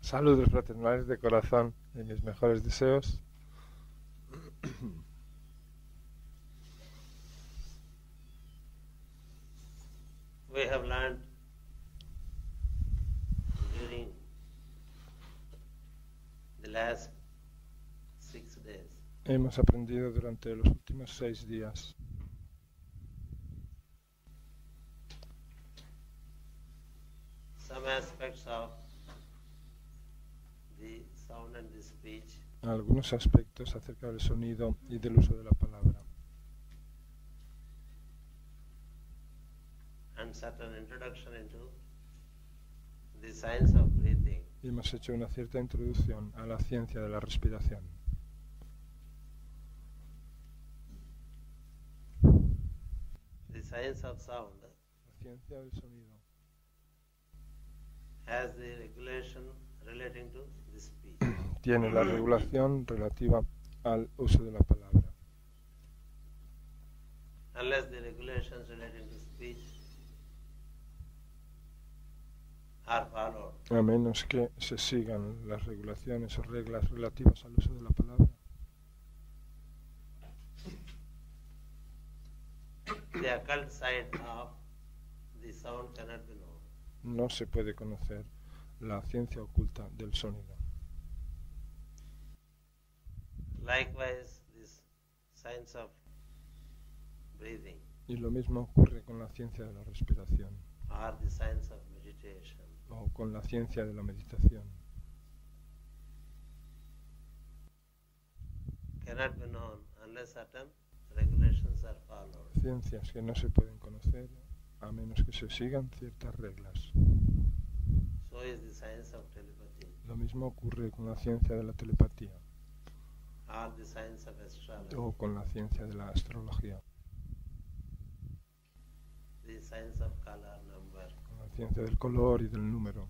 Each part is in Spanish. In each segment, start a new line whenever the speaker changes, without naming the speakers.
Saludos fraternales de corazón y mis mejores deseos.
We have learned during the last 6 days
Hemos aprendido durante los últimos 6 días
some aspects of the sound and the speech,
algunos aspectos acerca del sonido y del uso de la palabra,
and certain introduction into the science of breathing.
y hemos hecho una cierta introducción a la ciencia de la respiración.
The science of sound
La ciencia del sonido
has the regulation relating to the speech.
tiene la regulación relativa al uso de la palabra.
Unless the regulations relating to speech are followed,
A menos que se sigan las regulaciones o reglas relativas al uso de la palabra,
the occult side of the sound cannot be known.
no se puede conocer la ciencia oculta del sonido.
Likewise, this science of breathing
Y lo mismo ocurre con la ciencia de la respiración
or the science of meditation
o con la ciencia de la meditación.
cannot be known unless certain regulations are followed.
Ciencias que no se pueden conocer a menos que se sigan ciertas reglas.
So is the science of telepathy
Lo mismo ocurre con la ciencia de la telepatía
or the science of astrology,
o con la ciencia de la astrología,
the science of color, number.
con la ciencia del color y del número.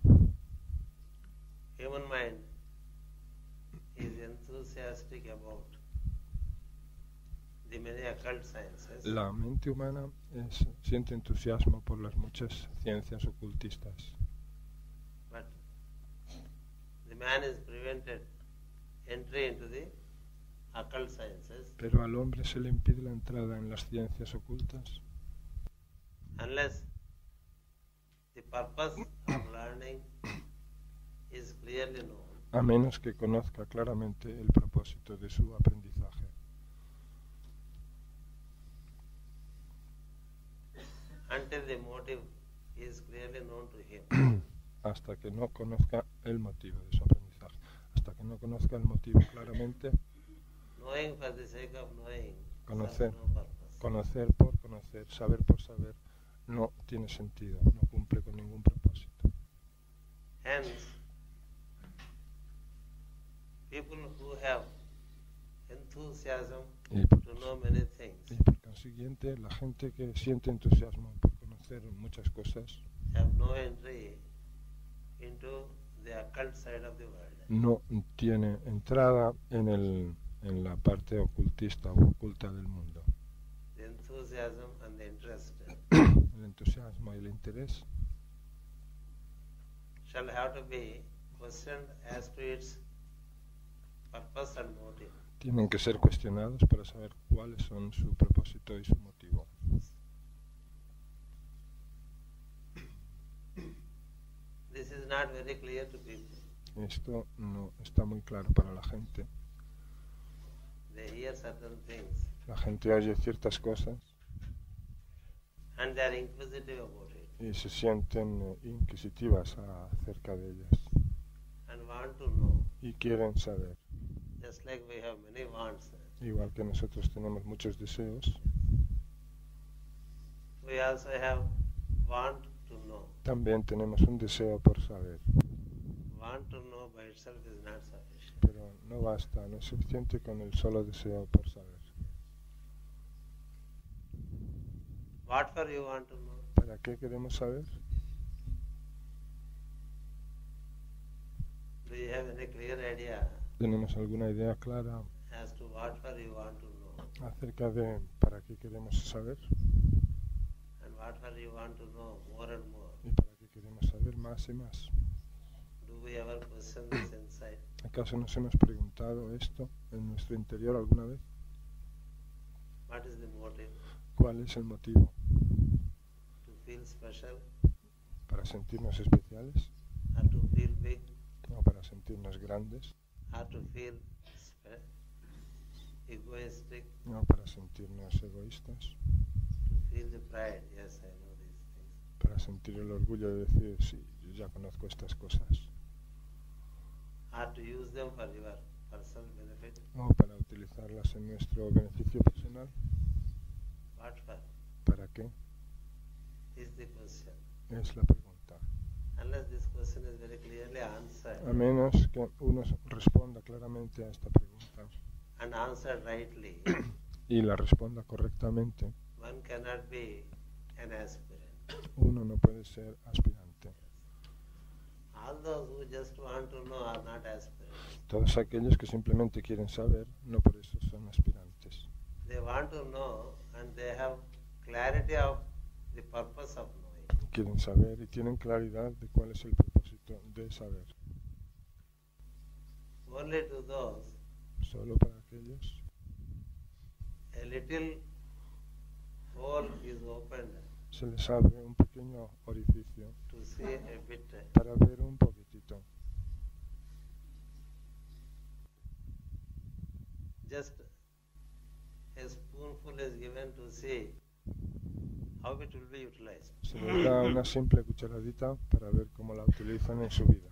Human mind is enthusiastic about the many occult sciences,
La mente humana siente entusiasmo por las muchas ciencias ocultistas,
but the man is prevented entry into the occult sciences
pero al hombre se le impide la entrada en las ciencias ocultas
unless the purpose of learning is clearly known.
a menos que conozca claramente el propósito de su aprendizaje.
Until the motive is clearly known to him.
Hasta que no conozca el motivo de su aprendizaje. Hasta que no conozca el motivo claramente,
Knowing for the sake of knowing
Conocer.
serves no purpose.
conocer por conocer, saber por saber, no tiene sentido, no cumple con ningún propósito.
Hence, people who have enthusiasm
Y por,
to know many things
y por consiguiente, la gente que siente entusiasmo por conocer muchas cosas
have no entry into the occult side of the world.
no tiene entrada en la parte ocultista o oculta del mundo.
The enthusiasm and the interest
El entusiasmo y el interés
shall have to be questioned as to its purpose and motive.
tienen que ser cuestionados para saber cuáles son su propósito y su motivo.
This is not very clear to people.
Esto no está muy claro para la gente.
They hear certain things
La gente oye ciertas cosas
and they are inquisitive about it
y se sienten inquisitivas acerca de ellas
and want to know.
y quieren saber.
Just like we have many wants,
Igual que nosotros tenemos muchos deseos,
we also have want to know.
también tenemos un deseo por saber.
Want to know by itself is not sufficient.
Pero no basta, no es suficiente con el solo deseo por saber.
What for you want to know?
¿Para qué queremos saber?
Do you have any clear idea
¿Tenemos alguna idea clara
as to what for you want to know
acerca de para qué queremos saber?
and what for you want to know more and more?
¿Y para qué queremos saber más y más?
Do we ever question this inside?
¿Acaso nos hemos preguntado esto en nuestro interior alguna vez?
What is the motive?
¿Cuál es el motivo?
To feel special
¿Para sentirnos especiales?
or to feel big
¿O para sentirnos grandes?
or to feel egoistic?
¿O para sentirnos egoístas?
To feel the pride? Yes, I know these things.
¿Para sentir el orgullo de decir, sí, yo ya conozco estas cosas?
Or to use them for your personal benefit?
¿O para utilizarlas en nuestro beneficio personal?
What for?
¿Para qué?
Is the question.
Es la pregunta.
Unless this question is very clearly answered
A menos que uno responda claramente a esta pregunta
and answered rightly,
y la responda correctamente,
one cannot be an aspirant.
uno no puede ser aspirante.
All those who just want to know are not aspirants.
Todos aquellos que simplemente quieren saber, no por eso son aspirantes.
They want to know and they have clarity of the purpose of knowing.
Quieren saber y tienen claridad de cuál es el propósito de saber.
Only to those
Solo para aquellos
a little hole is opened
se les abre un pequeño orificio
to see a bit.
para ver un poquitito.
Just a spoonful is given to see how it will be utilized.
Se les da una simple cucharadita para ver cómo la utilizan en su vida.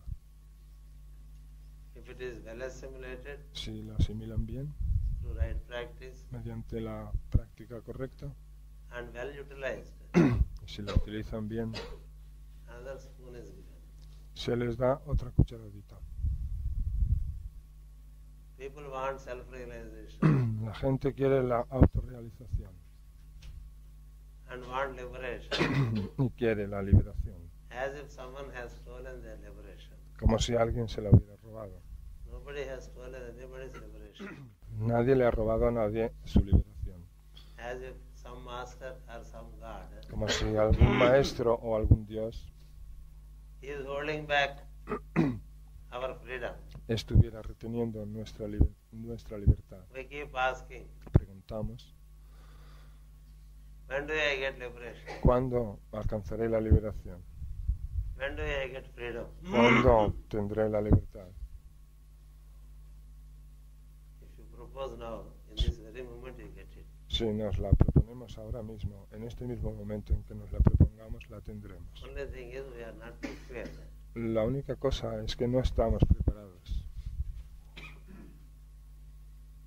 If it is well assimilated
Si la asimilan bien,
through right practice
mediante la práctica correcta,
and well utilized,
y si la utilizan bien,
another spoon is given.
se les da otra cucharadita.
People want self-realization
La gente quiere la autorrealización
and want liberation,
y quiere la liberación,
as if someone has stolen their liberation.
como si alguien se la hubiera robado.
Nobody has stolen anybody's liberation.
Nadie le ha robado a nadie su liberación,
As if some master or some god
como si algún maestro o algún dios
is holding back our freedom.
estuviera reteniendo nuestra libertad.
We keep asking,
Preguntamos,
when do I get liberation?
¿cuándo alcanzaré la liberación?
When do I get freedom?
¿Cuándo tendré la libertad?
If you propose now, in this very moment you get it.
Si nos la proponemos ahora mismo, en este mismo momento en que nos la propongamos, la tendremos.
Only thing is we are not prepared.
La única cosa es que no estamos preparados.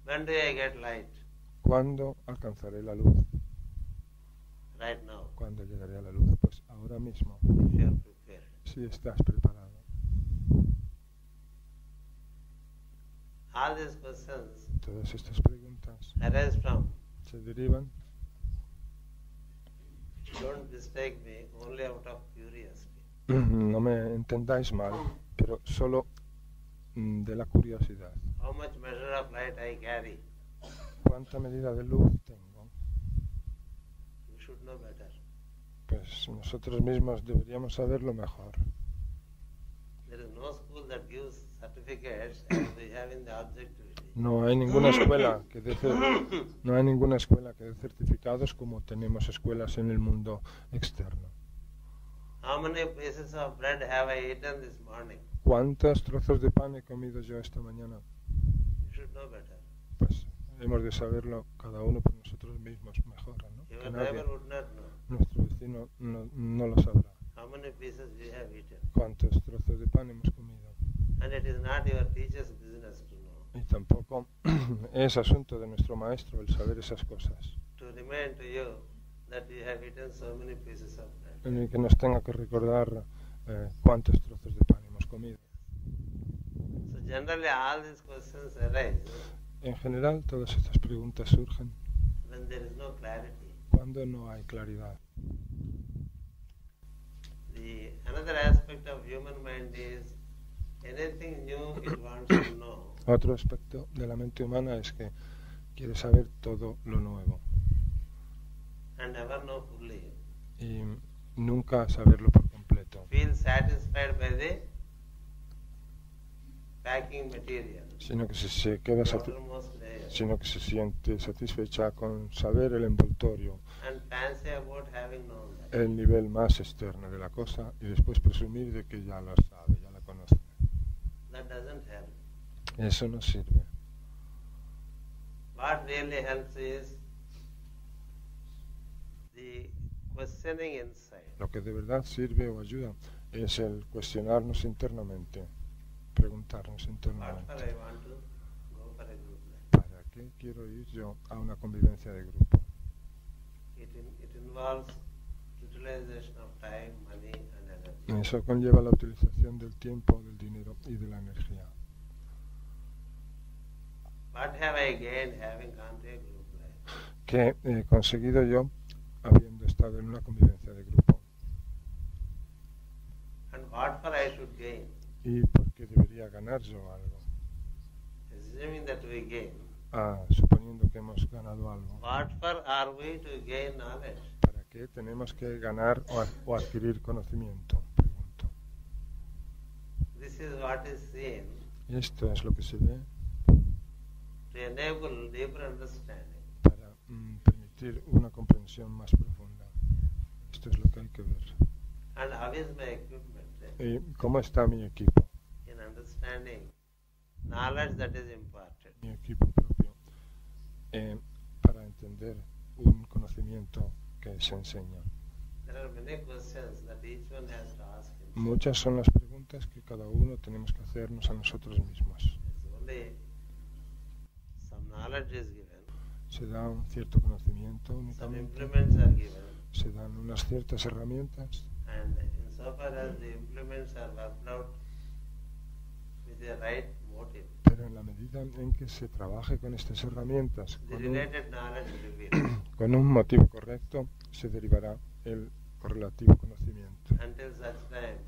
When do I get light?
¿Cuándo alcanzaré la luz?
Right now,
¿Cuándo llegaré a la luz? Pues ahora mismo,
if you are prepared.
si estás preparado.
All these questions
Todas estas preguntas
arise from,
se derivan,
don't mistake me, only out of curiosity.
no me entendáis mal, pero solo de la curiosidad.
How much measure of light I carry?
¿Cuánta medida de luz tengo?
You should know better.
Pues nosotros mismos deberíamos saberlo mejor.
There is no school that gives certificates as we have in the objectivity.
No hay ninguna escuela que dé certificados como tenemos escuelas en el mundo externo.
How many pieces of bread have I eaten this morning?
¿Cuántos trozos de pan he comido yo esta mañana?
You should know better.
Pues hemos de saberlo cada uno por nosotros mismos mejor, ¿no?
Your
Que nadie,
neighbor would not know.
nuestro vecino no lo sabrá.
How many pieces we have eaten?
¿Cuántos trozos de pan hemos comido?
And it is not your teacher's business to know.
Y tampoco es asunto de nuestro maestro el saber esas cosas.
To remind to you that you have eaten so many pieces of bread.
En el que nos tenga que recordar cuántos trozos de pan hemos comido.
So generally all these questions arise
En general, todas estas preguntas surgen
when there is no clarity.
cuando no hay claridad.
Another aspect of human mind is anything new it wants to know.
Otro aspecto de la mente humana es que quiere saber todo lo nuevo
And never know fully.
y nunca saberlo por completo.
Feel satisfied by the packing material,
sino que se queda
the outermost layer,
sino que se siente satisfecha con saber el envoltorio,
and fancy about having known that.
el nivel más externo de la cosa, y después presumir de que ya la sabe, ya la conoce.
That doesn't help.
Eso no sirve.
What really helps is the questioning inside.
Lo que de verdad sirve o ayuda es el cuestionarnos internamente, preguntarnos
What
internamente.
for I want to go for a group life?
¿Para qué quiero ir yo a una convivencia de grupo?
It involves utilization of time, money and energy.
Eso conlleva la utilización del tiempo, del dinero y de la energía.
What have I gained having gone to a group life?
¿Qué he conseguido yo habiendo estado en una convivencia de grupo?
And what for I should gain?
¿Y por qué debería ganar yo algo?
Assuming that we gain,
Suponiendo que hemos ganado algo.
what for are we to gain knowledge?
¿Para qué tenemos que ganar o adquirir conocimiento? Pregunto.
This is what is seen
Y esto es lo que se ve
to enable deeper understanding.
para permitir una comprensión más profunda. Esto es lo que hay que ver.
And how is my equipment
¿Y cómo está mi equipo?
in understanding knowledge that is imparted?
Mi equipo propio para entender un conocimiento que se enseña.
There are many questions that each one has to ask himself.
Muchas son las preguntas que cada uno tenemos que hacernos a nosotros mismos.
It's only some knowledge is given,
Se da un cierto conocimiento
some
únicamente,
implements are given,
se dan unas ciertas herramientas
and insofar as the implements are worked out with the right motive,
pero en la medida en que se trabaje con estas herramientas
the related knowledge will be
con un motivo correcto, se derivará el correlativo conocimiento.
until such time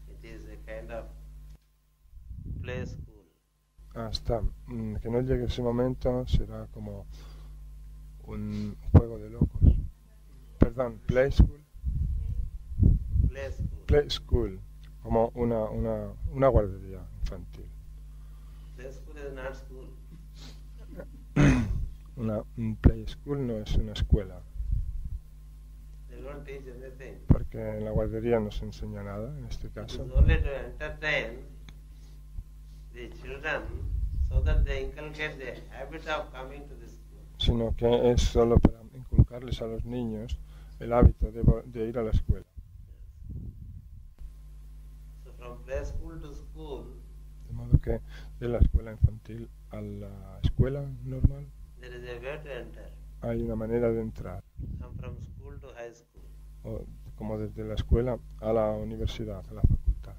it is a kind of play school.
Hasta que no llegue ese momento será como un juego de locos. Perdón, play school.
Play school.
Play school, como una guardería infantil.
Play school is not school.
Un play school no es una escuela,
They don't teach anything.
porque en la guardería no se enseña nada, en este
It
caso,
is only to entertain the children so that they inculcate the habit of coming to the school.
sino que es solo para inculcarles a los niños el hábito de ir a la escuela.
So from play school to school,
De modo que de la escuela infantil a la escuela normal
there is a way to enter.
hay una manera de entrar,
And from school to high school.
o como desde la escuela a la universidad, a la facultad.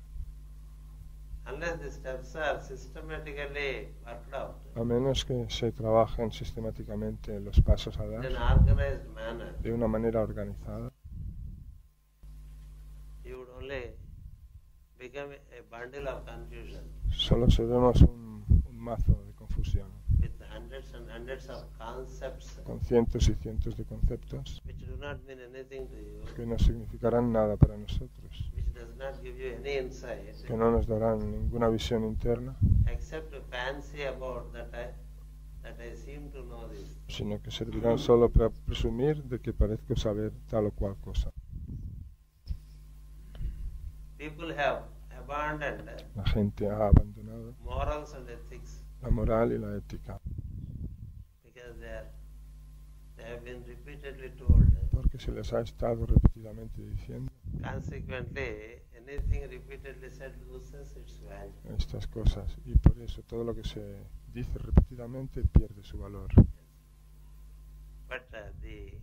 Unless the steps are systematically worked out
A menos que se trabajen sistemáticamente los pasos a
in
dar
an organized manner,
de una manera organizada,
you would only become a bundle of confusion
solo seremos un mazo de confusión,
with hundreds and hundreds of concepts
con cientos y cientos de conceptos
which do not mean anything to you,
que no significarán nada para nosotros,
which does not give you any insight,
que no nos darán ninguna visión interna,
except to fancy about that I seem to know this.
sino que servirán solo para presumir de que parezco saber tal o cual cosa.
People have abandoned
La gente ha abandonado
morals and ethics
la moral y la ética,
because they have been repeatedly told.
porque se les ha estado repetidamente diciendo
Consequently, anything repeatedly said loses its value.
estas cosas, y por eso todo lo que se dice repetidamente pierde su valor.
But the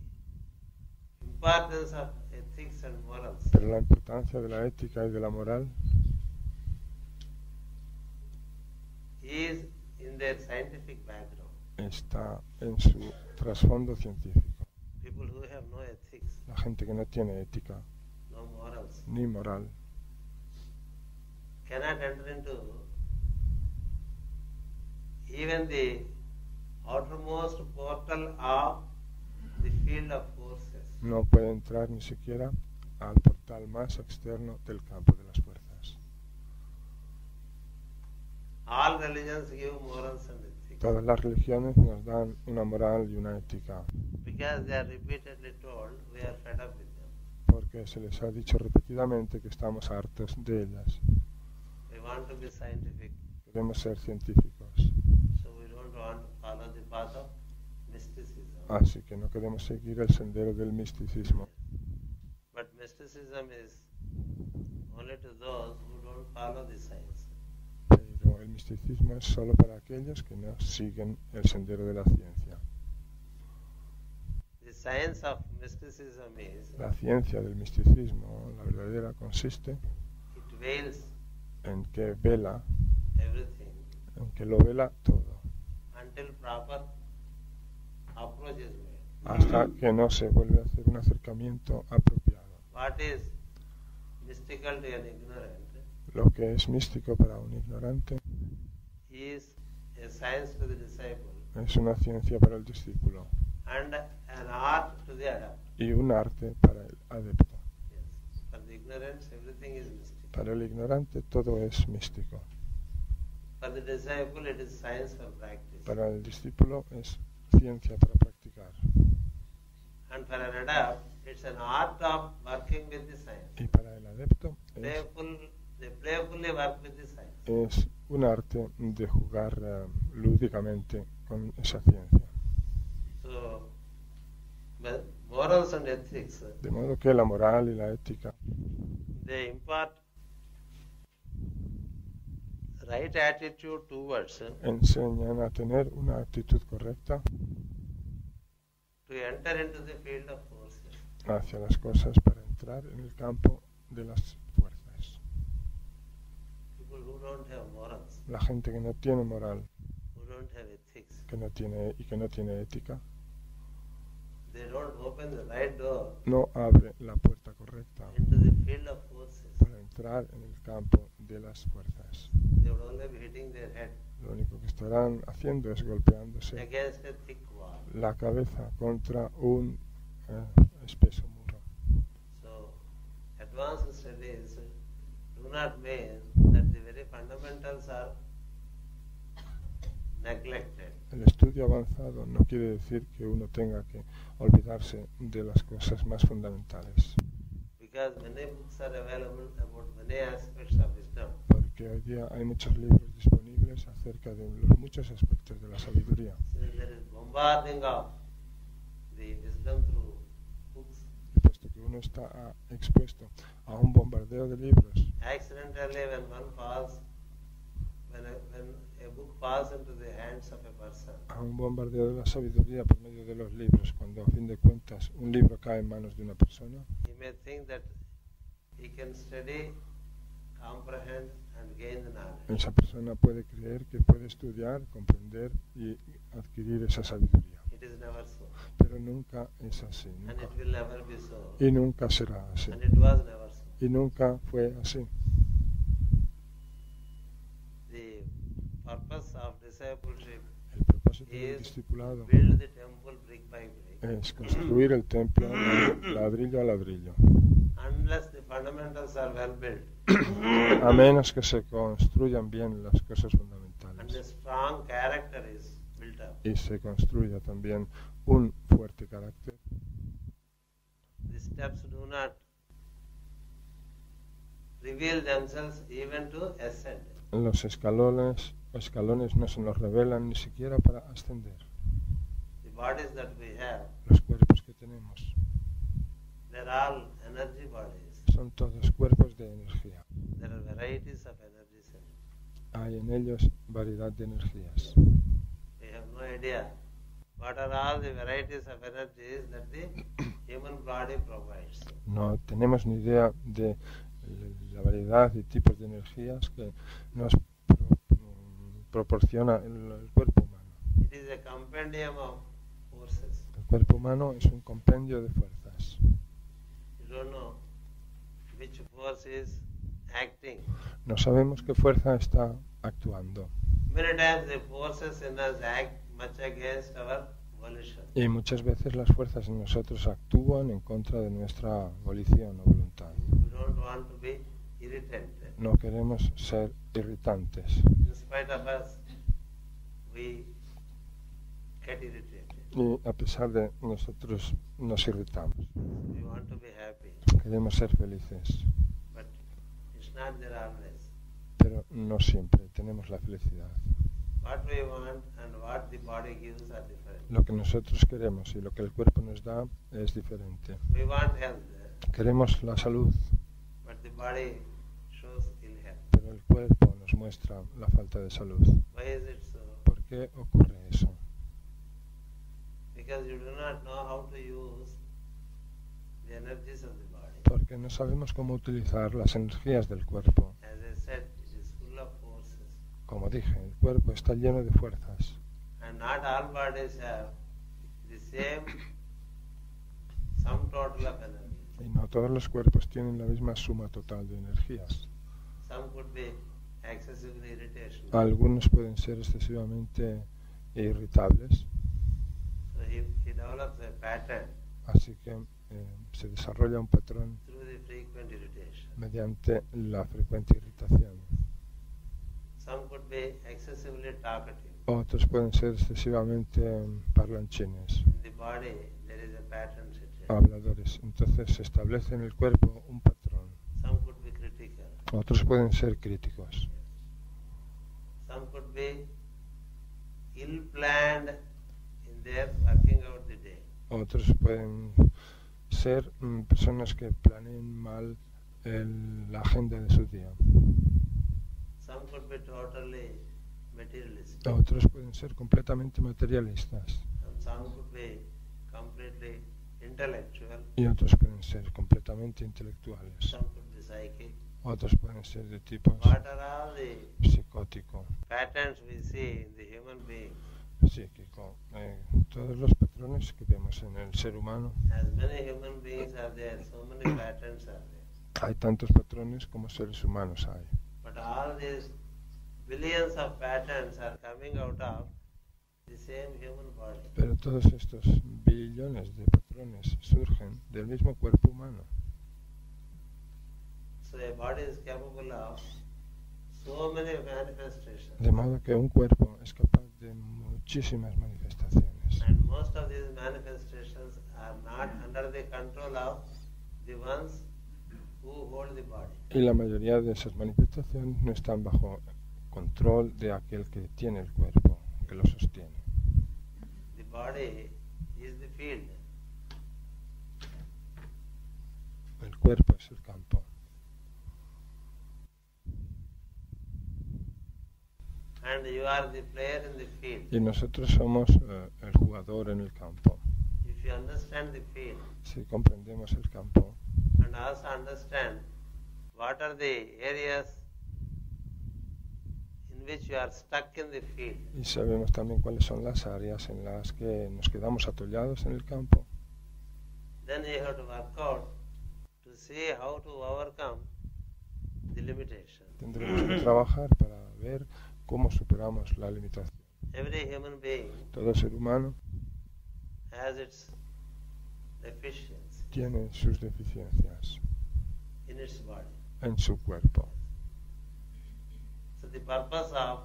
importance of ethics and morals
Pero la importancia de la ética y de la moral
is in their scientific background.
está en su trasfondo científico.
People who have no ethics,
La gente que no tiene ética
no morals,
ni moral
cannot enter into even the outermost portal of the field of forces.
no puede entrar ni siquiera al portal más externo del campo de las fuerzas.
All religions give morals and ethics
Todas las religiones nos dan una moral y una ética,
because they are repeatedly told we are fed up with them.
porque se les ha dicho repetidamente que estamos hartos de ellas.
We want to be scientific,
Queremos ser científicos,
so we don't want to follow the path of mysticism.
así que no queremos seguir el sendero del misticismo.
But mysticism is only to those who don't follow the science.
Pero el misticismo es solo para aquellos que no siguen el sendero de la ciencia.
The science of mysticism is
La ciencia del misticismo, la verdadera, consiste
it veils
en que vela,
everything
en que lo vela todo,
until proper approach is made.
hasta que no se vuelve a hacer un acercamiento apropiado.
What is mystical to an ignorant
Lo que es místico para un ignorante
is a science to the disciple
es una ciencia para el discípulo
and an art to the adept.
y un arte para el adepto.
Yes. For the ignorance, everything is mystical.
Para el ignorante todo es místico.
For the disciple, it is science for practice.
Para el discípulo es ciencia para practicar.
And for an adept, it's an art of working with the science.
Y para el adepto
They playfully work with the science.
es un arte de jugar lúdicamente con esa ciencia.
So, morals and ethics,
De modo que la moral y la ética
they impart right attitude towards
enseñan a tener una actitud correcta
to enter into the field of forces.
hacia las cosas para entrar en el campo de las fuerzas.
People who don't have morals,
La gente que no tiene moral,
who don't have ethics,
que no tiene ética,
they don't open the right door
no abre la puerta correcta
into the field of forces.
para entrar en el campo de las fuerzas.
They would only be hitting their head
Lo único que estarán haciendo es golpeándose
against a thick wall.
la cabeza contra un espeso muro.
So, advanced studies do not mean that the very fundamentals are neglected.
El estudio avanzado no quiere decir que uno tenga que olvidarse de las cosas más fundamentales,
Because many books are available about many aspects of wisdom.
porque hoy día hay muchos libros disponibles acerca de los muchos aspectos de la sabiduría.
Since there is bombarding of the wisdom through books,
Y puesto que uno está expuesto a un bombardeo de libros,
accidentally when a book falls into the hands of a person,
a un bombardeo de la sabiduría por medio de los libros, cuando a fin de cuentas un libro cae en manos de una persona,
he may think that he can study, comprehend and gain the knowledge.
esa persona puede creer que puede estudiar, comprender y adquirir esa sabiduría.
It is never so.
Pero nunca es así,
And
nunca.
it will never be so.
Y nunca será así.
And it was never so.
Y nunca fue así.
The purpose of discipleship
El propósito del
is
discipulado
build the temple brick by brick.
es construir el templo ladrillo a ladrillo,
Unless the fundamentals are well built
a menos que se construyan bien las cosas
and a
fundamentales
strong character is built up.
y se construya también un fuerte carácter.
The steps do not reveal themselves even to ascend.
Los escalones no se nos revelan ni siquiera para ascender.
The bodies that we have,
Los cuerpos que tenemos
they're all energy bodies.
son todos cuerpos de energía.
There are varieties of energies in it.
Hay en ellos variedad de energías.
We have no idea what are all the varieties of energies that the human body provides.
No tenemos ni idea de la variedad y tipos de energías que nos proporciona el cuerpo humano.
It is a compendium of forces.
El cuerpo humano es un compendio de fuerzas.
You don't know which force is acting.
No sabemos qué fuerza está actuando.
Many times the forces in us act much against our volition.
Y muchas veces las fuerzas en nosotros actúan en contra de nuestra volición o voluntad.
We don't want to be irritated.
No queremos ser irritantes.
In spite of us, we get irritated.
Y a pesar de nosotros nos irritamos.
We want to be happy,
Queremos ser felices,
but it's not there always.
pero no siempre tenemos la felicidad.
What we want and what the body gives are different.
Lo que nosotros queremos y lo que el cuerpo nos da es diferente.
We want health,
Queremos la salud,
but the body shows ill health.
pero el cuerpo nos muestra la falta de salud.
Why is it so?
¿Por qué ocurre eso?
Because you do not know how to use the energies of the body.
Porque no sabemos cómo utilizar las energías del cuerpo.
As I said, it is full of forces.
Como dije, el cuerpo está lleno de fuerzas.
And not all bodies have the same sum total of energy.
Y no todos los cuerpos tienen la misma suma total de energías.
Some could be excessively irritational.
Algunos pueden ser excesivamente irritables,
So he develops a pattern
así que se desarrolla un patrón
through the frequent irritation.
mediante la frecuente irritación.
Some could be excessively talkative.
Otros pueden ser excesivamente parlanchines,
In the body, there is a pattern set in.
habladores. Entonces se establece en el cuerpo un patrón.
Some could be critical.
Otros pueden ser críticos.
Some could be ill-planned in their working out the day.
Otros pueden ser personas que planeen mal la agenda de su día.
Some could be totally materialistic.
Otros pueden ser completamente materialistas.
And some could be completely intellectual.
Y otros pueden ser completamente intelectuales.
Some could be psychic.
Otros pueden ser de tipo
What are all the
psicótico,
patterns we see in the human being?
psíquico. Todos los patrones que vemos en el ser humano,
As many human beings are there, so many patterns are there.
hay tantos patrones como seres humanos hay.
But all these billions of patterns are coming out of the same human body.
Pero todos estos billones de patrones surgen del mismo cuerpo humano.
So a body is capable of so many manifestations.
De modo que un cuerpo es capaz de muchísimas manifestaciones.
And most of these manifestations are not under the control of the ones who hold the body.
Y la mayoría de esas manifestaciones no están bajo control de aquel que tiene el cuerpo, que lo sostiene.
The body is the field.
El cuerpo es el campo.
And you are the player in the field.
Y nosotros somos el jugador en el campo.
If you understand the field
Si comprendemos el campo
and also understand what are the areas in which you are stuck in the field,
y sabemos también cuáles son las áreas en las que nos quedamos atollados en el campo,
then you have to work out to see how to overcome the limitation.
tendremos que trabajar para ver cómo superamos la limitación.
Every human being
Todo ser humano
has its deficiencies
tiene sus deficiencias
in its body.
en su cuerpo.
So the purpose of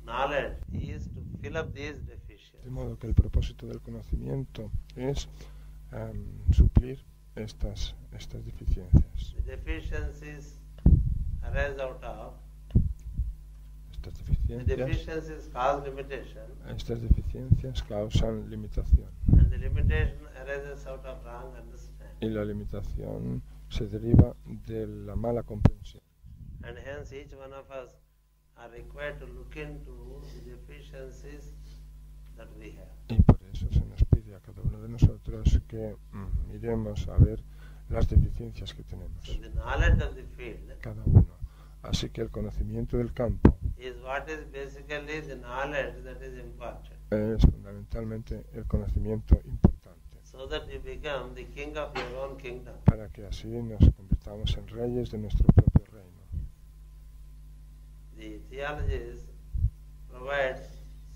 knowledge is to fill up these
De
deficiencies.
modo que el propósito del conocimiento es suplir estas deficiencias.
The deficiencies arise out of
Estas
the
deficiencias,
deficiencies cause limitation,
estas deficiencias causan limitación.
and the limitation arises out of wrong understanding.
Y la limitación se deriva de la mala comprensión.
And hence each one of us are required to look into the deficiencies that we have.
Y por eso se nos pide a cada uno de nosotros que miremos a ver las deficiencias que tenemos,
So the knowledge of the field
cada uno. Así que el conocimiento del campo
is what is basically the knowledge that is important,
es fundamentalmente el conocimiento importante,
so that you become the king of your own kingdom.
para que así nos convirtamos en reyes de nuestro propio reino.
The theologies provide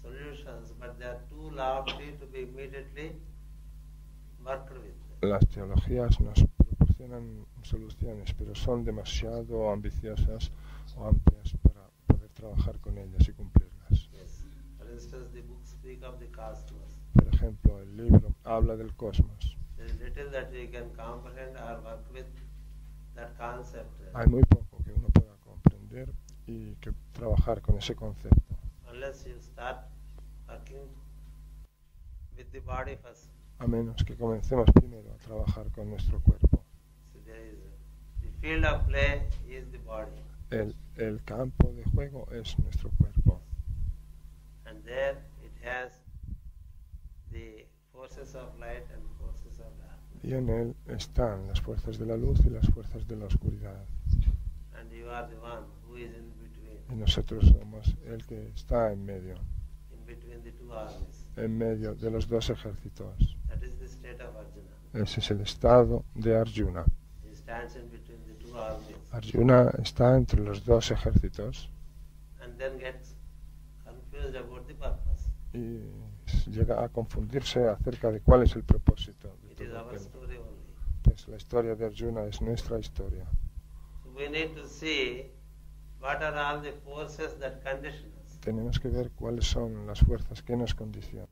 solutions, but they are too lofty to be immediately worked with.
Las teologías nos proporcionan proporcionan soluciones, pero son demasiado ambiciosas o amplias para poder trabajar con ellas y cumplirlas.
Yes. For instance, the books speak of the cosmos.
Por ejemplo, el libro habla del cosmos.
There is little that we can comprehend or work with that concept
Hay muy poco que uno pueda comprender y que trabajar con ese concepto,
unless you start working with the body first.
a menos que comencemos primero a trabajar con nuestro cuerpo.
So there is the field of play is the body,
El campo de juego es nuestro cuerpo,
and there it has the forces of light and forces of darkness.
y en él están las fuerzas de la luz y las fuerzas de la oscuridad.
And you are the one who is in between
Y nosotros somos el que está en medio
the two armies.
en medio de los dos ejércitos.
That is the state of Arjuna.
Ese es el estado de Arjuna.
He stands in between the two armies
Arjuna está entre los dos ejércitos
and then gets confused about the purpose.
y llega a confundirse acerca de cuál es el propósito de
It is
todo
our
aquello.
story only.
Pues la historia de Arjuna es nuestra historia.
So we need to see what are all the forces that condition us.
Tenemos que ver cuáles son las fuerzas que nos condicionan.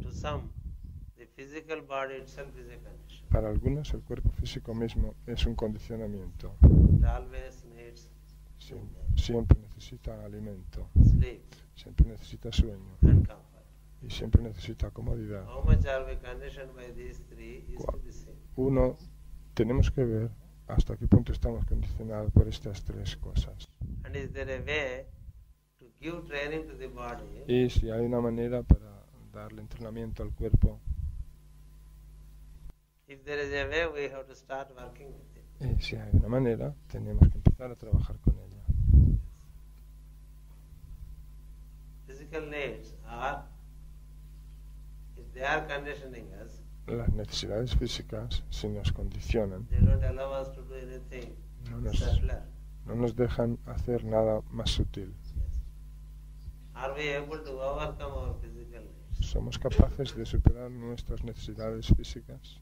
To some, the physical body itself is a condition.
Para algunos el cuerpo físico mismo es un condicionamiento.
It always needs
Siempre necesita alimento,
sleep
siempre necesita sueño
and comfort.
y siempre necesita comodidad.
How much are we conditioned by these three is to be seen.
Uno, tenemos que ver hasta qué punto estamos condicionados por estas tres cosas.
And is there a way to give training to the body
Y si hay una manera para darle entrenamiento al cuerpo,
if there is a way, we have to start working with it.
y si hay una manera, tenemos que empezar a trabajar con ella.
Physical needs are, if they are conditioning us,
Las necesidades físicas, si nos condicionan,
they don't allow us to do anything
no nos,
subtler.
no nos dejan hacer nada más sutil.
Yes. Are we able to overcome our physical needs?
¿Somos capaces de superar nuestras necesidades físicas?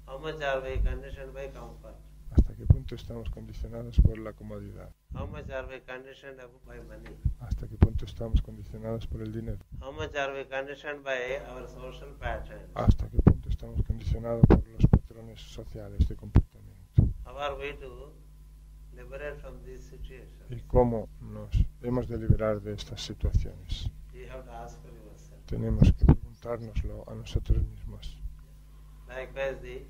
How much are we conditioned by comfort?
¿Hasta qué punto estamos condicionados por la comodidad?
How much are we conditioned by money?
¿Hasta qué punto estamos condicionados por el dinero?
How much are we conditioned by our social patterns?
¿Hasta qué punto estamos condicionados por los patrones sociales de comportamiento?
How are we to liberate from these situations?
¿Y cómo nos hemos de liberar de estas situaciones?
You have to ask for yourself.
Tenemos que preguntárnoslo a nosotros mismos.
Likewise, the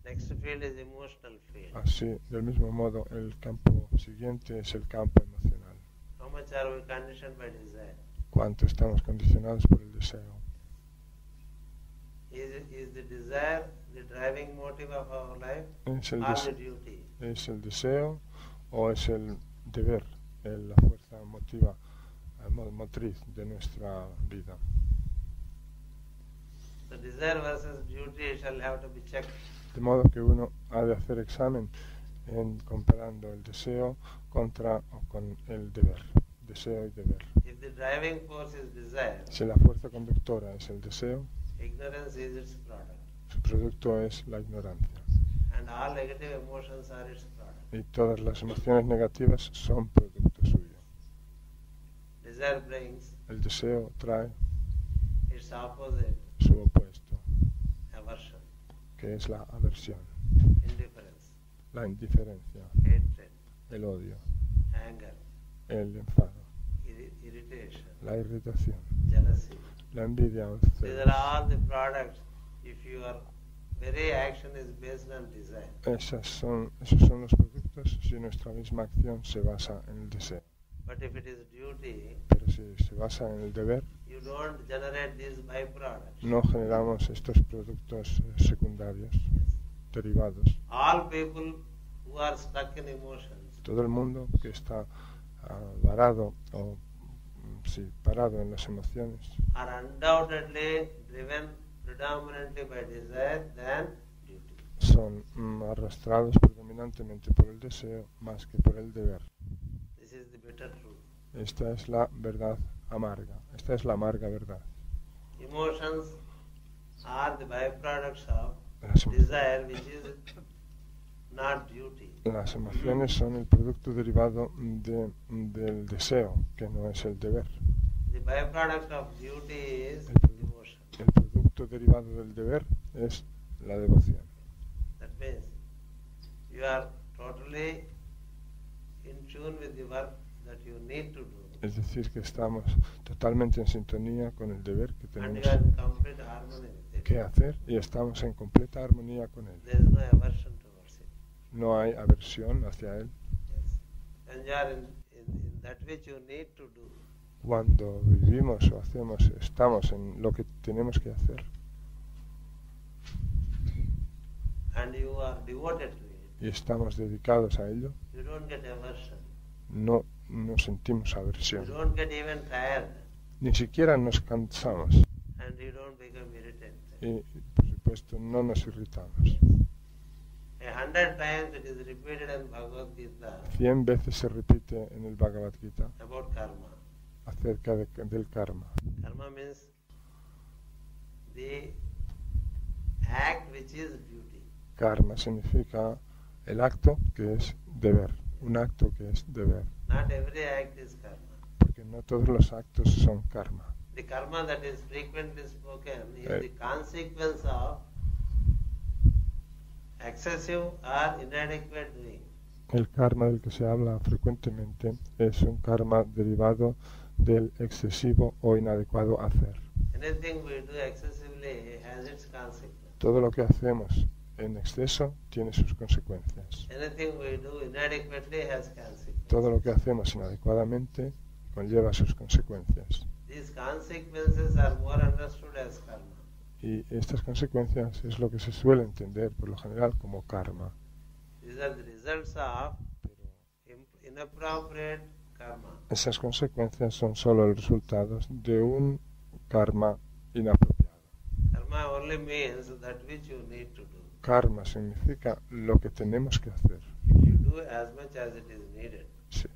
next field is emotional field.
Así, del mismo modo, el campo siguiente es el campo emocional.
How much are we conditioned by desire?
¿Cuánto estamos condicionados por el deseo?
Is the desire the driving motive of our life
¿Es el,
or
des-
the duty?
¿Es el deseo o es el deber, la fuerza motiva, motriz de nuestra vida?
The desire versus duty shall have to be checked.
De modo que uno ha de hacer examen en comparando el deseo contra o con el deber. Deseo y deber.
If the driving force is desire,
Si la fuerza conductora es el deseo,
ignorance is its product.
su producto es la ignorancia.
And all negative emotions are its product.
Y todas las emociones negativas son producto suyo.
Desire brings
El deseo trae
its opposite,
su opuesto,
aversion,
que es la aversión,
indifference,
la indiferencia,
hatred,
el odio,
anger,
el enfado,
irritation,
la irritación,
jealousy.
la envidia o el
These
celo.
are all the products if your very action is based on desire.
Esos son los productos si nuestra misma acción se basa en el deseo.
But if it is duty,
Pero si se basa en el deber,
you don't generate these byproducts.
no generamos estos productos secundarios, derivados.
All people who are stuck in emotions
Todo el mundo que está varado o parado en las emociones
are undoubtedly driven predominantly by desire than duty.
son arrastrados predominantemente por el deseo más que por el deber.
This is the bitter truth.
Esta es la verdad amarga. Esta es la amarga verdad.
Emotions are the byproducts of desire which is not duty.
Las emociones son el producto derivado del deseo, que no es el deber.
The byproduct of duty is devotion.
El producto derivado del deber es la devoción.
That means you are totally in tune with the work that you need to do.
Es decir, que estamos totalmente en sintonía con el deber que
And
tenemos
you are in complete harmony with it.
que hacer y estamos en completa armonía con él.
There is no aversion towards it.
No hay aversión hacia él.
Yes. And you are in that which you need to do.
Cuando vivimos o hacemos, estamos en lo que tenemos que hacer
And you are devoted to it.
y estamos dedicados a ello,
You don't get aversion.
no sentimos
You
aversión.
don't get even tired.
Ni siquiera nos cansamos
And you don't become irritated.
y, por supuesto, no nos irritamos.
100 times it is repeated in Bhagavad Gita
100 veces se repite en el Bhagavad Gita
about karma.
acerca del karma.
Karma means the act which is duty.
Karma significa el acto que es deber, un acto que es deber,
Not every act is karma.
porque no todos los actos son karma.
The karma that is frequently spoken is
Right.
the consequence of excessive or inadequate doing.
El karma del que se habla frecuentemente es un karma derivado del excesivo o inadecuado hacer.
Anything we do excessively has its consequence.
Todo lo que hacemos en exceso tiene sus consecuencias.
Anything we do inadequately has consequences.
Todo lo que hacemos inadecuadamente conlleva sus consecuencias.
These consequences are more understood as karma.
Y estas consecuencias es lo que se suele entender por lo general como karma.
These are the results of
Pero
inappropriate karma.
esas consecuencias son solo los resultados de un karma inapropiado.
Karma only means that which you need to do.
Karma significa lo que tenemos que hacer.
If you do as much as it is needed,
Sí,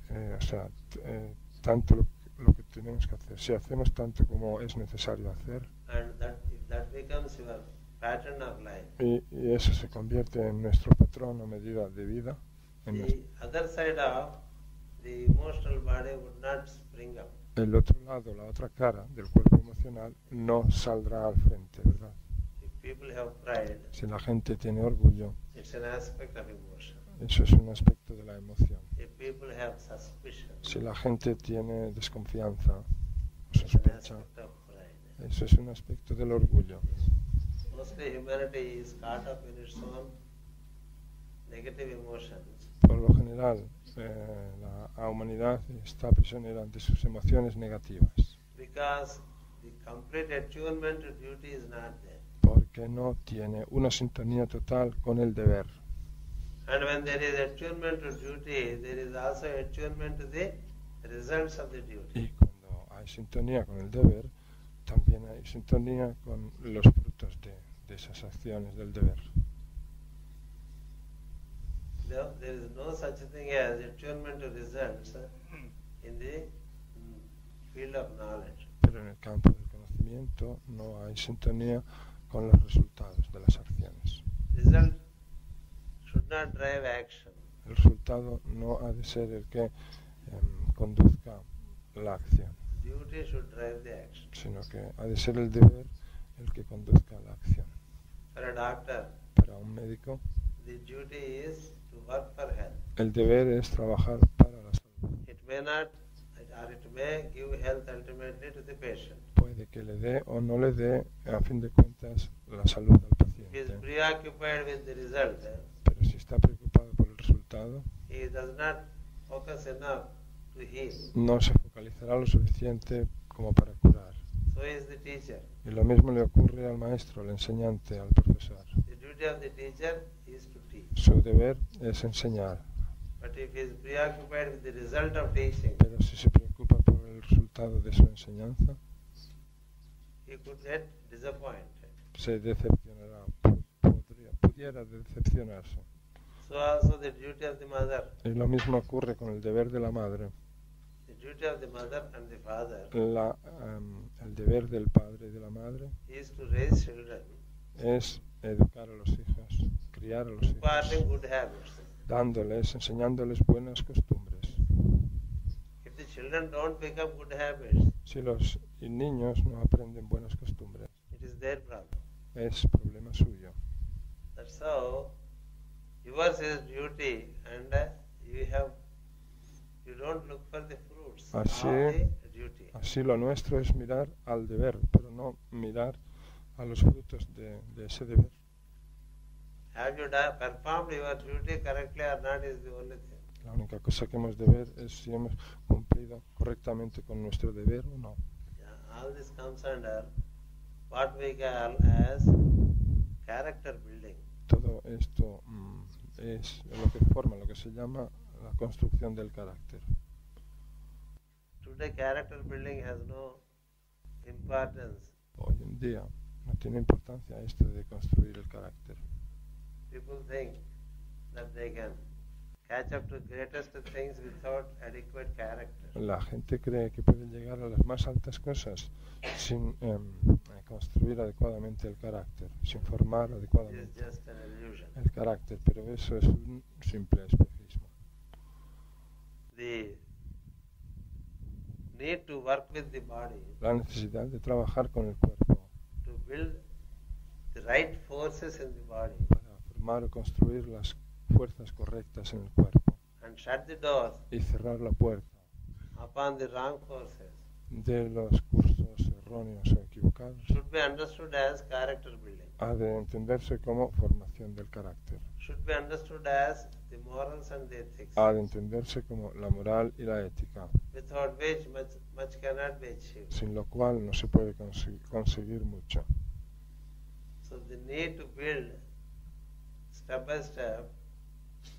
tanto lo que tenemos que hacer. Si hacemos tanto como es necesario hacer,
and that if that becomes your pattern of life,
y eso se convierte en nuestro patrón o medida de vida, en
the other side of the emotional body would not spring up.
el otro lado, la otra cara del cuerpo emocional no saldrá al frente, ¿verdad?
If people have pride,
Si la gente tiene orgullo,
it's an aspect of emotion.
eso es un aspecto de la emoción.
If people have suspicion,
Si la gente tiene desconfianza o
it's an
sospecha,
aspect of pride.
eso es un aspecto del orgullo.
Mostly humanity is caught up in its own negative emotions.
Por lo general, la humanidad está prisionera de sus emociones negativas,
Because the complete attunement to duty is not there.
porque no tiene una sintonía total con el deber.
And when there is attunement to duty, there is also attunement to the results of the duty.
Y cuando hay sintonía con el deber, también hay sintonía con los frutos de esas acciones del deber.
There is no such thing as attunement to results in the field of knowledge.
Pero en el campo del conocimiento no hay sintonía con los resultados de las acciones.
Result should not drive action.
El resultado no ha de ser el que conduzca la acción,
Duty should drive the action.
sino que ha de ser el deber el que conduzca la acción.
For a doctor,
Para un médico,
the duty is to work for health.
el deber es trabajar para la salud.
It may not, or it may give health ultimately to the patient.
Puede que le dé o no le dé, a fin de cuentas, la salud al
If he is
paciente.
preoccupied with the result,
Pero si está preocupado por el resultado,
he does not focus enough to heal.
no se focalizará lo suficiente como para curar.
So is the teacher.
Y lo mismo le ocurre al maestro, al enseñante, al profesor.
The duty of the teacher is to teach.
Su deber es enseñar,
But if he is preoccupied with the result of teaching,
pero si se preocupa por el resultado de su enseñanza,
he could get disappointed.
se decepcionará, pudiera decepcionarse.
So also the duty of the mother.
Y lo mismo ocurre con el deber de la madre.
The duty of the mother and the father
El deber del padre y de la madre
is to raise children
es educar a los hijos, criar a los
imparting
hijos,
good habits.
enseñándoles buenas costumbres.
If the children don't pick up good habits,
Si los niños no aprenden buenas costumbres,
it is their problem.
es problema suyo.
That's how yours is duty, and you don't look for the fruits
Así,
of the duty.
así lo nuestro es mirar al deber, pero no mirar a los frutos de ese deber.
Have you performed your duty correctly or not is the only thing.
La única cosa que hemos de ver es si hemos cumplido correctamente con nuestro deber o no.
Yeah, all this comes under what we call as character building.
Todo esto es lo que forma lo que se llama la construcción del carácter.
Today character building has no importance.
Hoy en día no tiene importancia esto de construir el carácter.
People think that they can catch up to greatest things without adequate character.
La gente cree que puede llegar a las más altas cosas sin construir adecuadamente el carácter, sin formar
It is
adecuadamente
just an illusion.
el carácter, pero eso es un simple espejismo.
The need to work with the body
La necesidad de trabajar con el cuerpo
to build the right forces in the body
para formar o construir las fuerzas correctas en el cuerpo
and shut the doors
y cerrar la puerta
upon the wrong forces
de los cursos erróneos o equivocados
should be understood as character building.
ha de entenderse como formación del carácter,
Should be understood as the morals and the ethics,
ha de entenderse como la moral y la ética,
without which much cannot be achieved.
sin lo cual no se puede conseguir mucho.
So the need to build step by step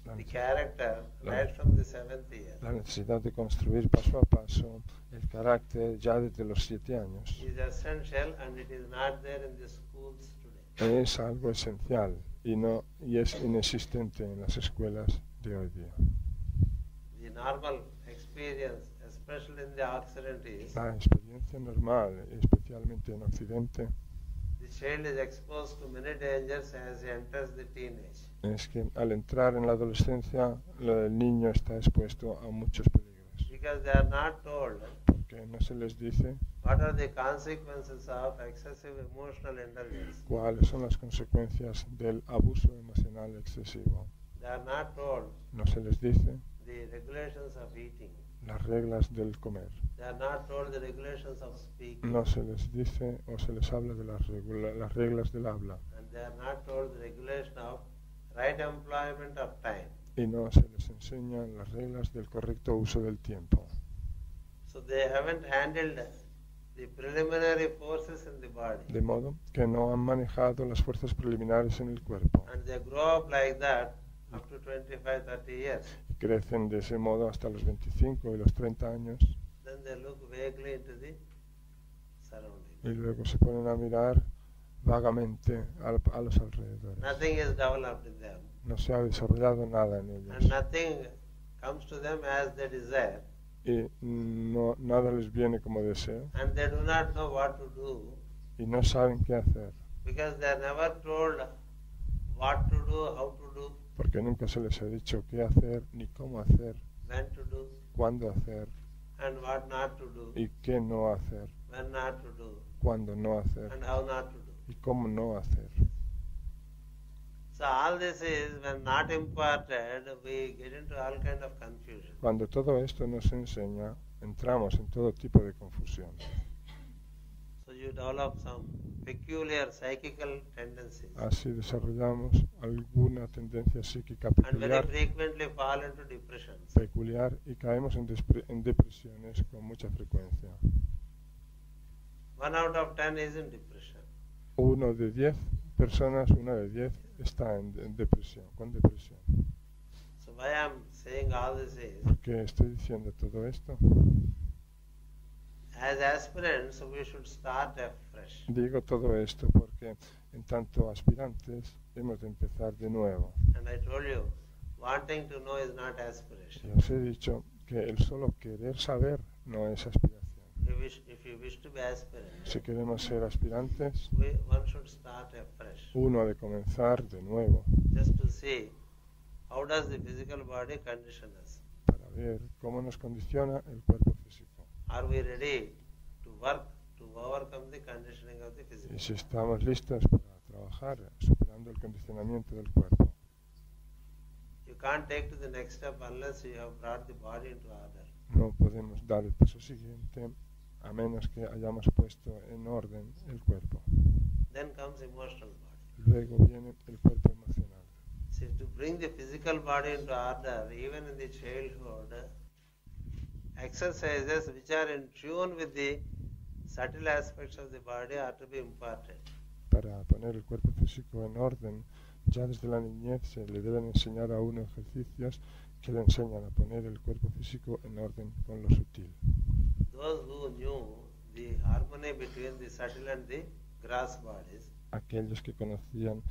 La
the
nece-
character
la-
right from the 7th year
La necesidad de construir paso a paso el carácter ya desde los 7 años
is essential, and it is not there in the schools today.
es algo esencial y es inexistente en las escuelas de hoy día.
The normal experience, especially in the Occident, is
La experiencia normal, especialmente en Occidente,
the child is exposed to many dangers as he enters the teenage.
es que al entrar en la adolescencia el niño está expuesto a muchos peligros,
Because they are not told
porque no se les dice
what are the consequences of excessive emotional indulgence.
cuáles son las consecuencias del abuso emocional excesivo.
They are not told
No se les dice
the regulations of eating.
las reglas del comer.
They are not told the regulations of speaking.
No se les dice o se les habla de las reglas del habla.
And they are not told the regulation of right employment of time.
Y no se les enseñan las reglas del correcto uso del tiempo.
So they haven't handled the preliminary forces in the body.
De modo que no han manejado las fuerzas preliminares en el cuerpo.
And they grow up like that up to 25, 30 years.
Y crecen de ese modo hasta los 25 y los 30 años.
Then they look vaguely into the surroundings.
Y luego se ponen a mirar vagamente a los alrededores.
Nothing is developed in them.
No se ha desarrollado nada en
And
ellos.
nothing comes to them as they desire.
Y nada les viene como deseo.
And they do not know what to do
Y no saben qué hacer.
because they are never told what to do, how to do,
Porque nunca se les ha dicho qué hacer, ni cómo hacer,
when to do,
cuándo hacer
and what not to do,
y qué no hacer,
when not to do,
cuándo no hacer
and how not to do.
y cómo no hacer.
So all this is, when not imparted, we get into all kind of confusion.
Cuando todo esto nos enseña, entramos en todo tipo de confusión.
So you develop some peculiar psychical tendencies,
Así desarrollamos alguna tendencia psíquica
and very
peculiar,
frequently fall into depressions.
y caemos en depresiones con mucha frecuencia.
1 out of 10 is in depression.
1 de 10 personas, 1 de 10 está en depresión, con depresión.
So why I'm saying all this is,
¿Por qué estoy diciendo todo esto?
as aspirants, we should start afresh.
Digo todo esto porque en tanto aspirantes hemos de empezar de nuevo.
And I told you, wanting to know is not aspiration.
Y os he dicho que el solo querer saber no es aspiración.
If we if you wish to be aspirant,
Si queremos ser aspirantes,
one should start afresh,
uno ha de comenzar de nuevo
just to see how does the physical body condition us.
para ver cómo nos condiciona el cuerpo físico.
Are we ready to work to overcome the conditioning of the physical
Y si
body?
estamos listos para trabajar superando el condicionamiento del cuerpo.
You can't take to the next step unless you have brought the body into order.
No podemos dar el paso siguiente a menos que hayamos puesto en orden el cuerpo.
Then comes emotional body.
Luego viene el cuerpo emocional.
See, to bring the physical body into order, even in the childhood, exercises which are in tune with the subtle aspects of the body are to be imparted.
Para poner el cuerpo físico en orden, ya desde la niñez se le deben enseñar a uno ejercicios que le enseñan a poner el cuerpo físico en orden con lo sutil.
Those who knew the harmony between the subtle and the gross bodies,
Aquellos que conocían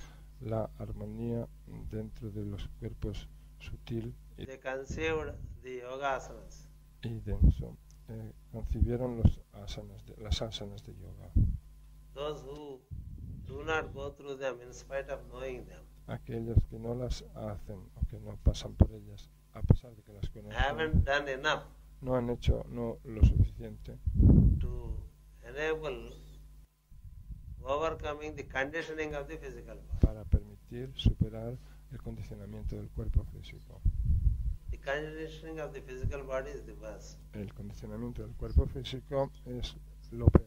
la armonía dentro de los cuerpos sutil
they conceived the yoga asanas.
y denso, concibieron las asanas de yoga.
Those who do not go through them in spite of knowing them,
Aquellos que no las hacen o que no pasan por ellas, a pesar de que las conocen,
haven't done enough
no han hecho lo suficiente
to enable overcoming the conditioning of the physical body.
para permitir superar el condicionamiento del cuerpo físico.
The conditioning of the physical body is the worst.
El condicionamiento del cuerpo físico es lo peor.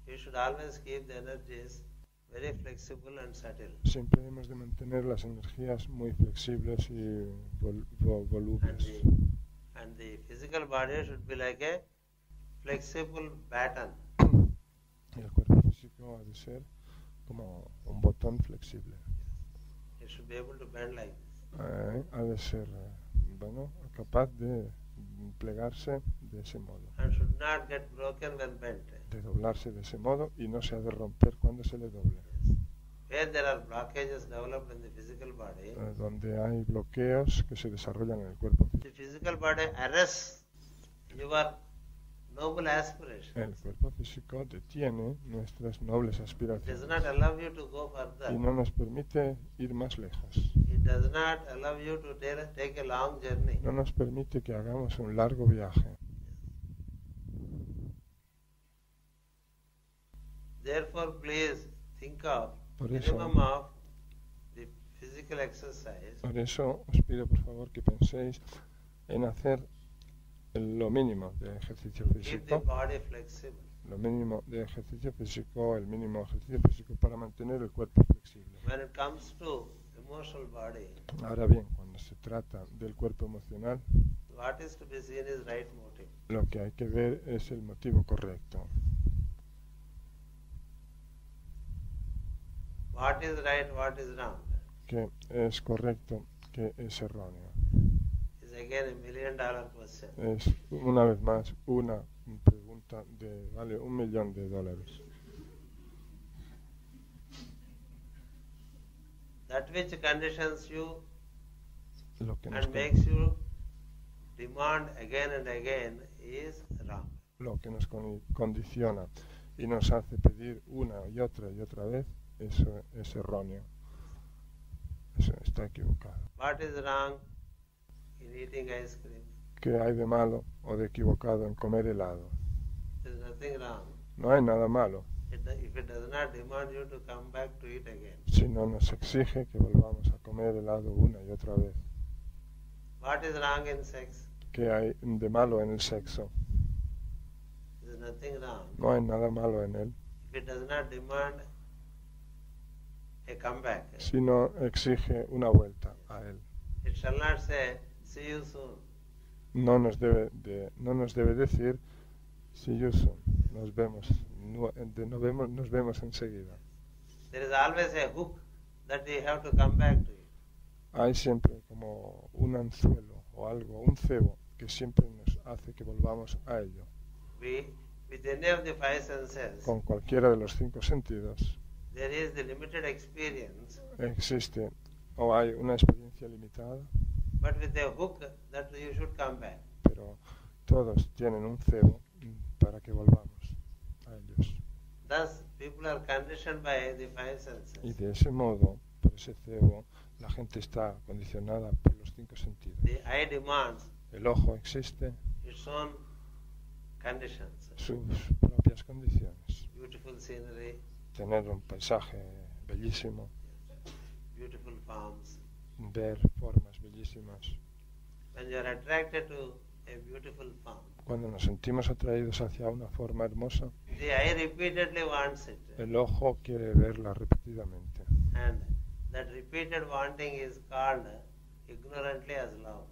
You should always keep the energies very flexible and subtle.
Siempre hemos de mantener las energías muy flexibles y volubles.
And the physical body should be like a flexible baton.
El cuerpo físico ha de ser como un botón flexible.
It should be able to bend like this.
Ha de ser capaz de plegarse de ese modo,
And should not get broken when bent.
de doblarse de ese modo y no se ha de romper cuando se le doble.
Where there are blockages developed in the physical body,
Donde hay bloqueos que se desarrollan en el cuerpo físico,
the physical body arrests your noble aspiration.
el cuerpo físico detiene nuestras nobles
It does
aspiraciones
not allow you to go
y
further.
no nos permite ir más lejos.
It does not allow you to take a long journey.
No nos permite que hagamos un largo viaje.
Therefore, please think of
Por eso,
minimum of the physical exercise
por eso os pido por favor que penséis en hacer lo mínimo de ejercicio
keep the
físico,
body flexible.
lo mínimo de ejercicio físico, el mínimo ejercicio físico para mantener el cuerpo flexible.
When it comes to emotional body,
Ahora bien, cuando se trata del cuerpo emocional,
what is to be seen is right motive.
lo que hay que ver es el motivo correcto.
What is right, what is wrong
¿Qué es correcto? ¿Qué es erróneo?
is again a $1 million question.
Es una vez más una pregunta de vale $1 millón.
That which conditions you
Lo que nos
and makes you demand again and again is wrong.
lo que nos condiciona y nos hace pedir una y otra vez, eso es erróneo. Eso está equivocado.
What is wrong in eating ice cream?
¿Qué hay de malo o de equivocado en comer helado?
There is nothing wrong.
No hay nada malo
If it does not demand you to come back to eat again.
si no nos exige que volvamos a comer helado una y otra vez.
What is wrong in sex?
¿Qué hay de malo en el sexo?
There is nothing wrong.
No hay nada malo en él
If it does not demand a comeback,
si no exige una vuelta a él.
it shall not say, see you soon.
No nos debe decir see you soon, nos vemos enseguida.
There is always a hook that we have to come back to it.
Hay siempre como un anzuelo o algo, un cebo que siempre nos hace que volvamos a ello.
With any of the five senses,
Con cualquiera de los 5 sentidos
there is the limited experience,
existe o hay una experiencia limitada,
but with a hook that you should come back.
pero todos tienen un cebo para que volvamos a ellos.
Thus, people are conditioned by the five senses.
Y de ese modo, por ese cebo, la gente está condicionada por los 5 sentidos.
The eye demands
El ojo existe
its own conditions.
sus propias condiciones.
Beautiful scenery,
Tener un paisaje bellísimo,
beautiful forms.
ver formas bellísimas.
When you are attracted to a beautiful form,
Cuando nos sentimos atraídos hacia una forma hermosa,
the eye repeatedly wants it.
el ojo quiere verla repetidamente.
And that repeated wanting is called ignorantly as love.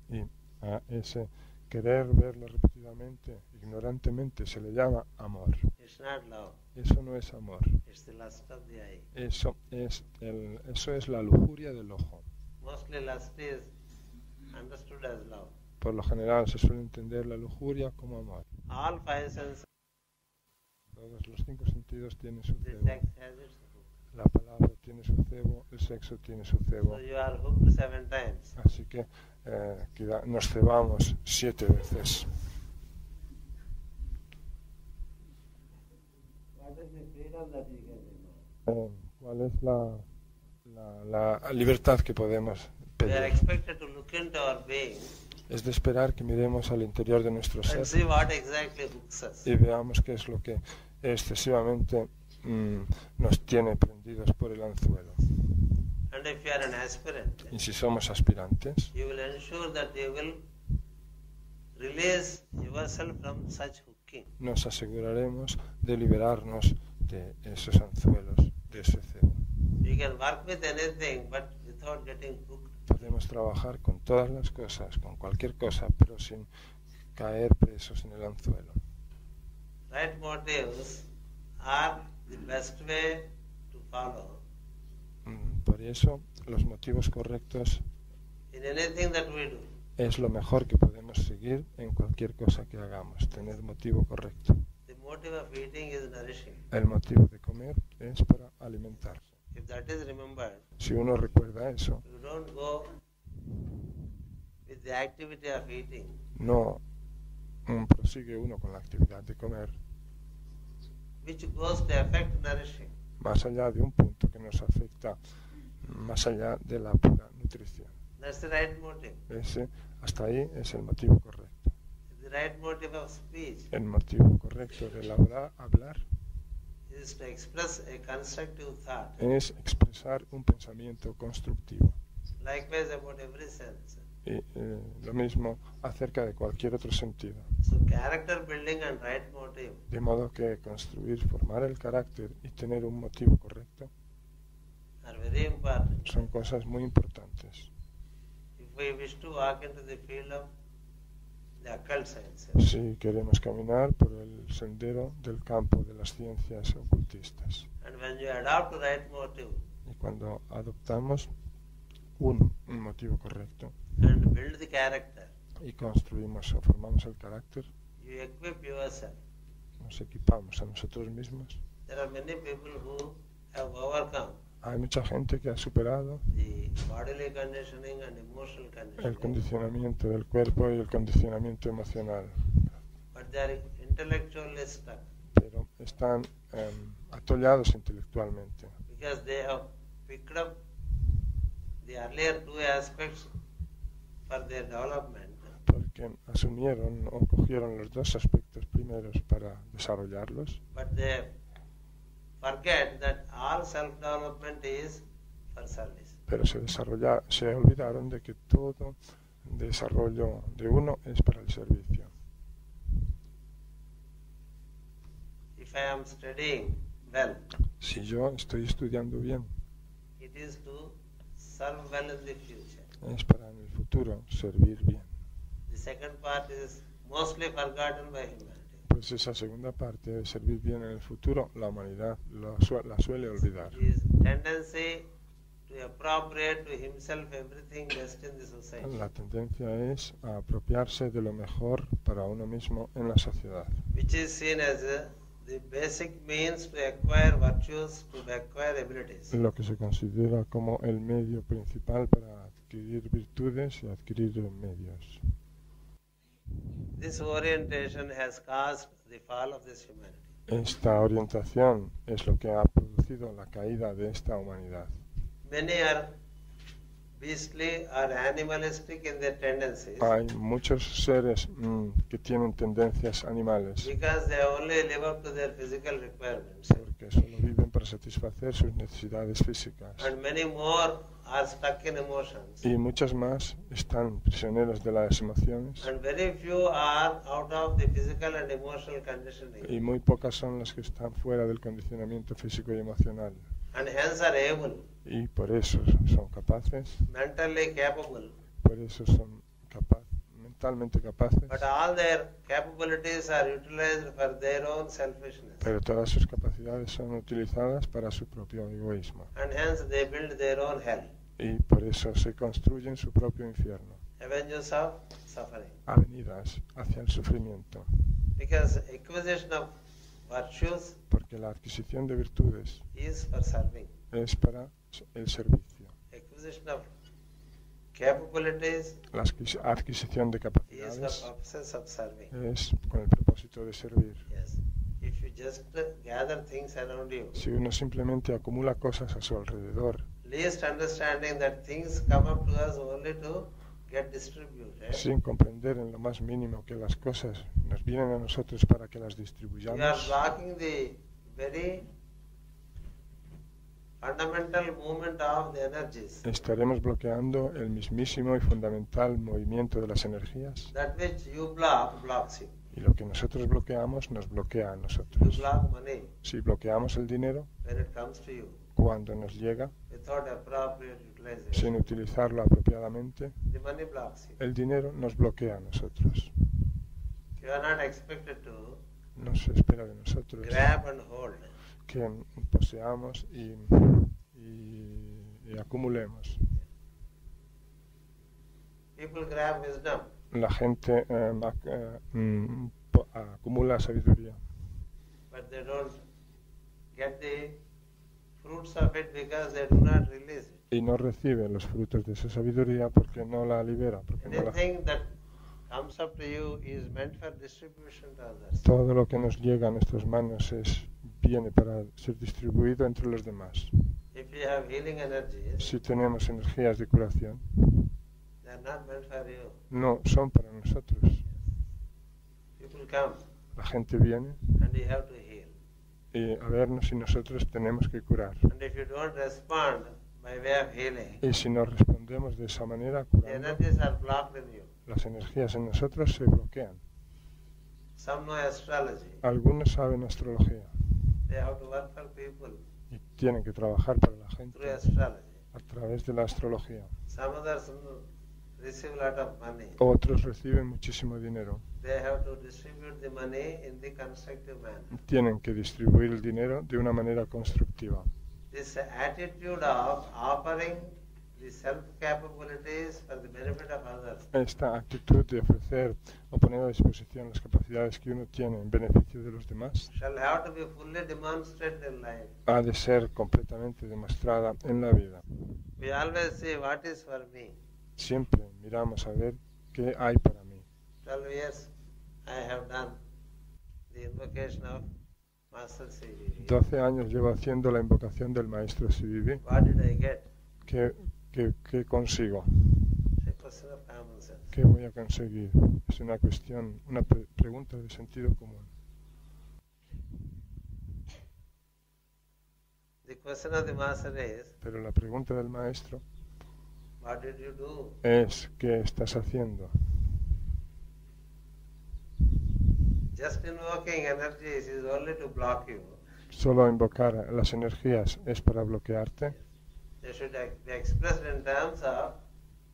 Y a ese querer verla repetidamente, ignorantemente, se le llama amor.
It's not love.
Eso no es amor.
It's the lust of the eye.
Eso es la lujuria del ojo.
Mostly lust is understood as love.
Por lo general se suele entender la lujuria como amor.
All five senses,
Todos los 5 sentidos tienen su
the
cebo.
sex has its hook.
La palabra tiene su cebo, el sexo tiene su cebo.
So you are hooked 7 times.
Así que nos cebamos 7 veces.
What is the freedom that you get?
¿Cuál es la libertad que podemos
We are
pedir?
expected to look into our being
Es de esperar que miremos al interior de nuestro
and
ser
see what exactly hooks us.
y veamos qué es lo que excesivamente nos tiene prendidos por el anzuelo.
And if you are an aspirant,
Y si somos aspirantes,
you will ensure that you will release yourself from such hooking.
nos aseguraremos de liberarnos de esos anzuelos, de ese cebo.
You can work with anything but without getting hooked.
Podemos trabajar con todas las cosas, con cualquier cosa, pero sin caer presos en el anzuelo.
Right motives are the best way to follow
Por eso, los motivos correctos
in anything that we do.
es lo mejor que podemos seguir en cualquier cosa que hagamos, tener motivo correcto.
The motive of eating is nourishing.
El motivo de comer es para alimentarse.
If that is remembered,
Si uno recuerda eso,
you don't go with the activity of eating,
no prosigue uno con la actividad de comer
which goes to affect nourishing.
más allá de un punto que nos afecta más allá de la pura nutrición.
That's the right motive.
Hasta ahí es el motivo correcto.
The right motive of speech
El motivo correcto del hablar
is to express a constructive thought.
es expresar un pensamiento constructivo.
Likewise about every sense.
Y lo mismo acerca de cualquier otro sentido.
So character building and right motive
De modo que construir, formar el carácter y tener un motivo correcto
are very important.
son cosas muy importantes.
If we wish to walk into the field of the occult sciences,
Si queremos caminar por el sendero del campo de las ciencias ocultistas.
and when you adopt the right motive
Y cuando adoptamos un motivo correcto
and build the character,
y construimos o formamos el carácter,
you equip yourself.
nos equipamos a nosotros mismos.
There are many people who have overcome
Hay mucha gente que ha superado
the bodily conditioning and emotional
el
conditioning,
condicionamiento del cuerpo y el condicionamiento emocional,
but they are intellectually stuck
pero están atollados intelectualmente
because they have picked up the earlier 2 aspects for their development,
porque asumieron o cogieron los 2 aspectos primeros para desarrollarlos,
but they forget that all self-development is for service.
pero se olvidaron de que todo desarrollo de uno es para el servicio.
If I am studying well,
Si yo estoy estudiando bien,
it is to serve well in the future.
es para en el futuro servir bien.
The second part is mostly forgotten by humanity.
Pues esa segunda parte de servir bien en el futuro, la humanidad la suele olvidar.
His tendency to appropriate to himself everything best in the society,
La tendencia es a apropiarse de lo mejor para uno mismo en la sociedad,
which is seen as the basic means to acquire virtues, to acquire abilities.
lo que se considera como el medio principal para adquirir virtudes y adquirir medios.
This orientation has caused the fall of this humanity.
Esta orientación es lo que ha producido la caída de esta humanidad.
Many are beastly or animalistic in their tendencies
Hay muchos seres que tienen tendencias animales
because they only live up to their physical requirements.
porque solo viven para satisfacer sus necesidades físicas.
And many more are stuck in emotions.
Y muchas más están prisioneros de las emociones
And very few are out of the physical and emotional conditioning.
y muy pocas son las que están fuera del condicionamiento físico y emocional.
And hence are able,
Y por eso son capaces,
mentally capable.
por eso son mentalmente capaces,
But all their capabilities are utilized for their own selfishness.
pero todas sus capacidades son utilizadas para su propio egoísmo.
And hence they build their own hell.
Y por eso se construyen su propio infierno,
Avenues of suffering.
avenidas hacia el sufrimiento,
Because acquisition of virtues
porque la adquisición de virtudes
is for serving.
es para el servicio.
Acquisition of capabilities
La adquisición de
is for
capacidades
purposes of serving.
es con el propósito de servir.
Yes. If you just gather things around you,
Si uno simplemente acumula cosas a su alrededor,
least understanding that things come up to us only to get distributed,
sin comprender en lo más mínimo que las cosas nos vienen a nosotros para que las
you are
distribuyamos,
blocking the very fundamental movement of the energies.
estaremos bloqueando el mismísimo y fundamental movimiento de las energías.
That which you block blocks you.
Y lo que nosotros bloqueamos nos bloquea a
You
nosotros.
block money
Si bloqueamos el dinero,
when it comes to you
cuando nos llega,
without appropriate utilization.
sin utilizarlo apropiadamente,
The money blocks you.
el dinero nos bloquea a nosotros.
You are not expected to
No se espera de nosotros
grab and hold.
que poseamos y acumulemos.
People grab wisdom,
La gente acumula sabiduría,
but they don't get the fruits of it because they do not release it.
y no recibe los frutos de esa sabiduría porque no la libera, porque no la...
Anything that comes up to you is meant for distribution to others.
Todo lo que nos llega a nuestras manos viene para ser distribuido entre los demás.
If you have healing energies,
Si tenemos energías de curación,
they are not meant for you.
no son para nosotros.
People come
La gente viene
and you have to heal.
a vernos y nosotros tenemos que curar.
And if you don't respond by way of healing,
Y si no respondemos de esa manera,
the
curando,
energies are blocked in you.
las energías en nosotros se bloquean.
Some know astrology.
Algunos saben astrología
They have to work for people
y tienen que trabajar para la gente
through astrology.
a través de la astrología.
Some others receive a lot of money.
Otros reciben muchísimo dinero.
They have to distribute the money in the constructive manner.
Tienen que distribuir el dinero de una manera constructiva.
This attitude of offering the self-capabilities for the benefit of others
Esta actitud de ofrecer o poner a disposición las capacidades que uno tiene en beneficio de los demás
shall have to be fully demonstrated in life.
ha de ser completamente demostrada en la vida.
We always say, what is for me?
Siempre miramos a ver qué hay para mí.
12 years I have done the invocation of Master CVV.
12 años llevo haciendo la invocación del maestro Sivivi.
What did I get?
¿Qué consigo?
It's a question of common sense.
¿Qué voy a conseguir? Es una cuestión, una pregunta de sentido común.
The question of the Master is,
Pero la pregunta del maestro
what did you do?
es ¿qué estás haciendo?
Just invoking energies is only to block you.
Solo invocar las energías es para bloquearte.
They should be expressed in terms of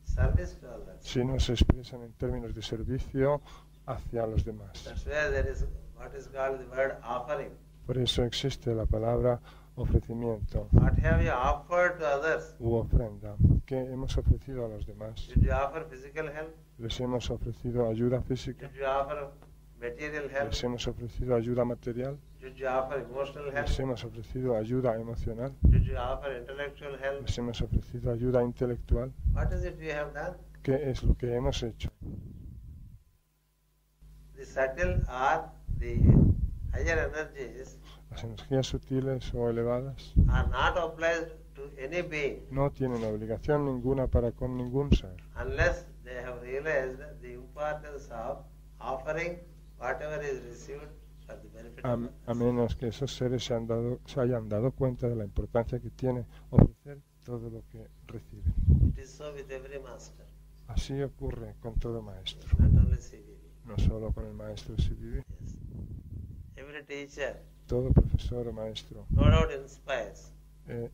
service to others.
Si no se expresan en términos de servicio hacia los demás.
That's where there is what is called the word offering.
Por eso existe la palabra ofrecimiento
What have you offered to others?
u ofrenda. ¿Qué hemos ofrecido a los demás?
Did you offer physical help?
Les hemos ofrecido ayuda física,
Did you offer material help?
les hemos ofrecido ayuda material,
Did you offer emotional help?
les hemos ofrecido ayuda emocional,
Did you offer intellectual help?
les hemos ofrecido ayuda intelectual.
What is it you have done?
¿Qué es lo que hemos hecho?
The subtle or the higher energies
Las energías sutiles o elevadas
are not obliged to any being
no tienen obligación ninguna para con ningún ser,
unless they have realized the importance of offering whatever is received for the benefit of
a
others.
menos que esos seres se hayan dado cuenta de la importancia que tiene ofrecer todo lo que reciben.
It is so with every master,
Así ocurre con todo maestro,
not only CVV.
no solo con el maestro CVV.
Yes. Every teacher,
Todo profesor o maestro
no doubt, inspires.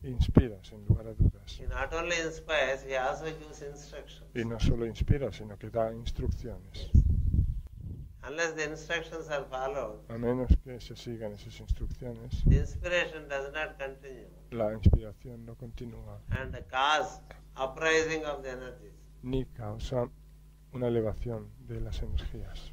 inspira, sin lugar a dudas.
He not only inspires, he also gives instructions.
Y no solo inspira, sino que da instrucciones.
Unless the instructions are followed,
A menos que se sigan esas instrucciones,
the inspiration does not continue
la inspiración no continúa
and cause uprising of the energies.
ni causa una elevación de las energías,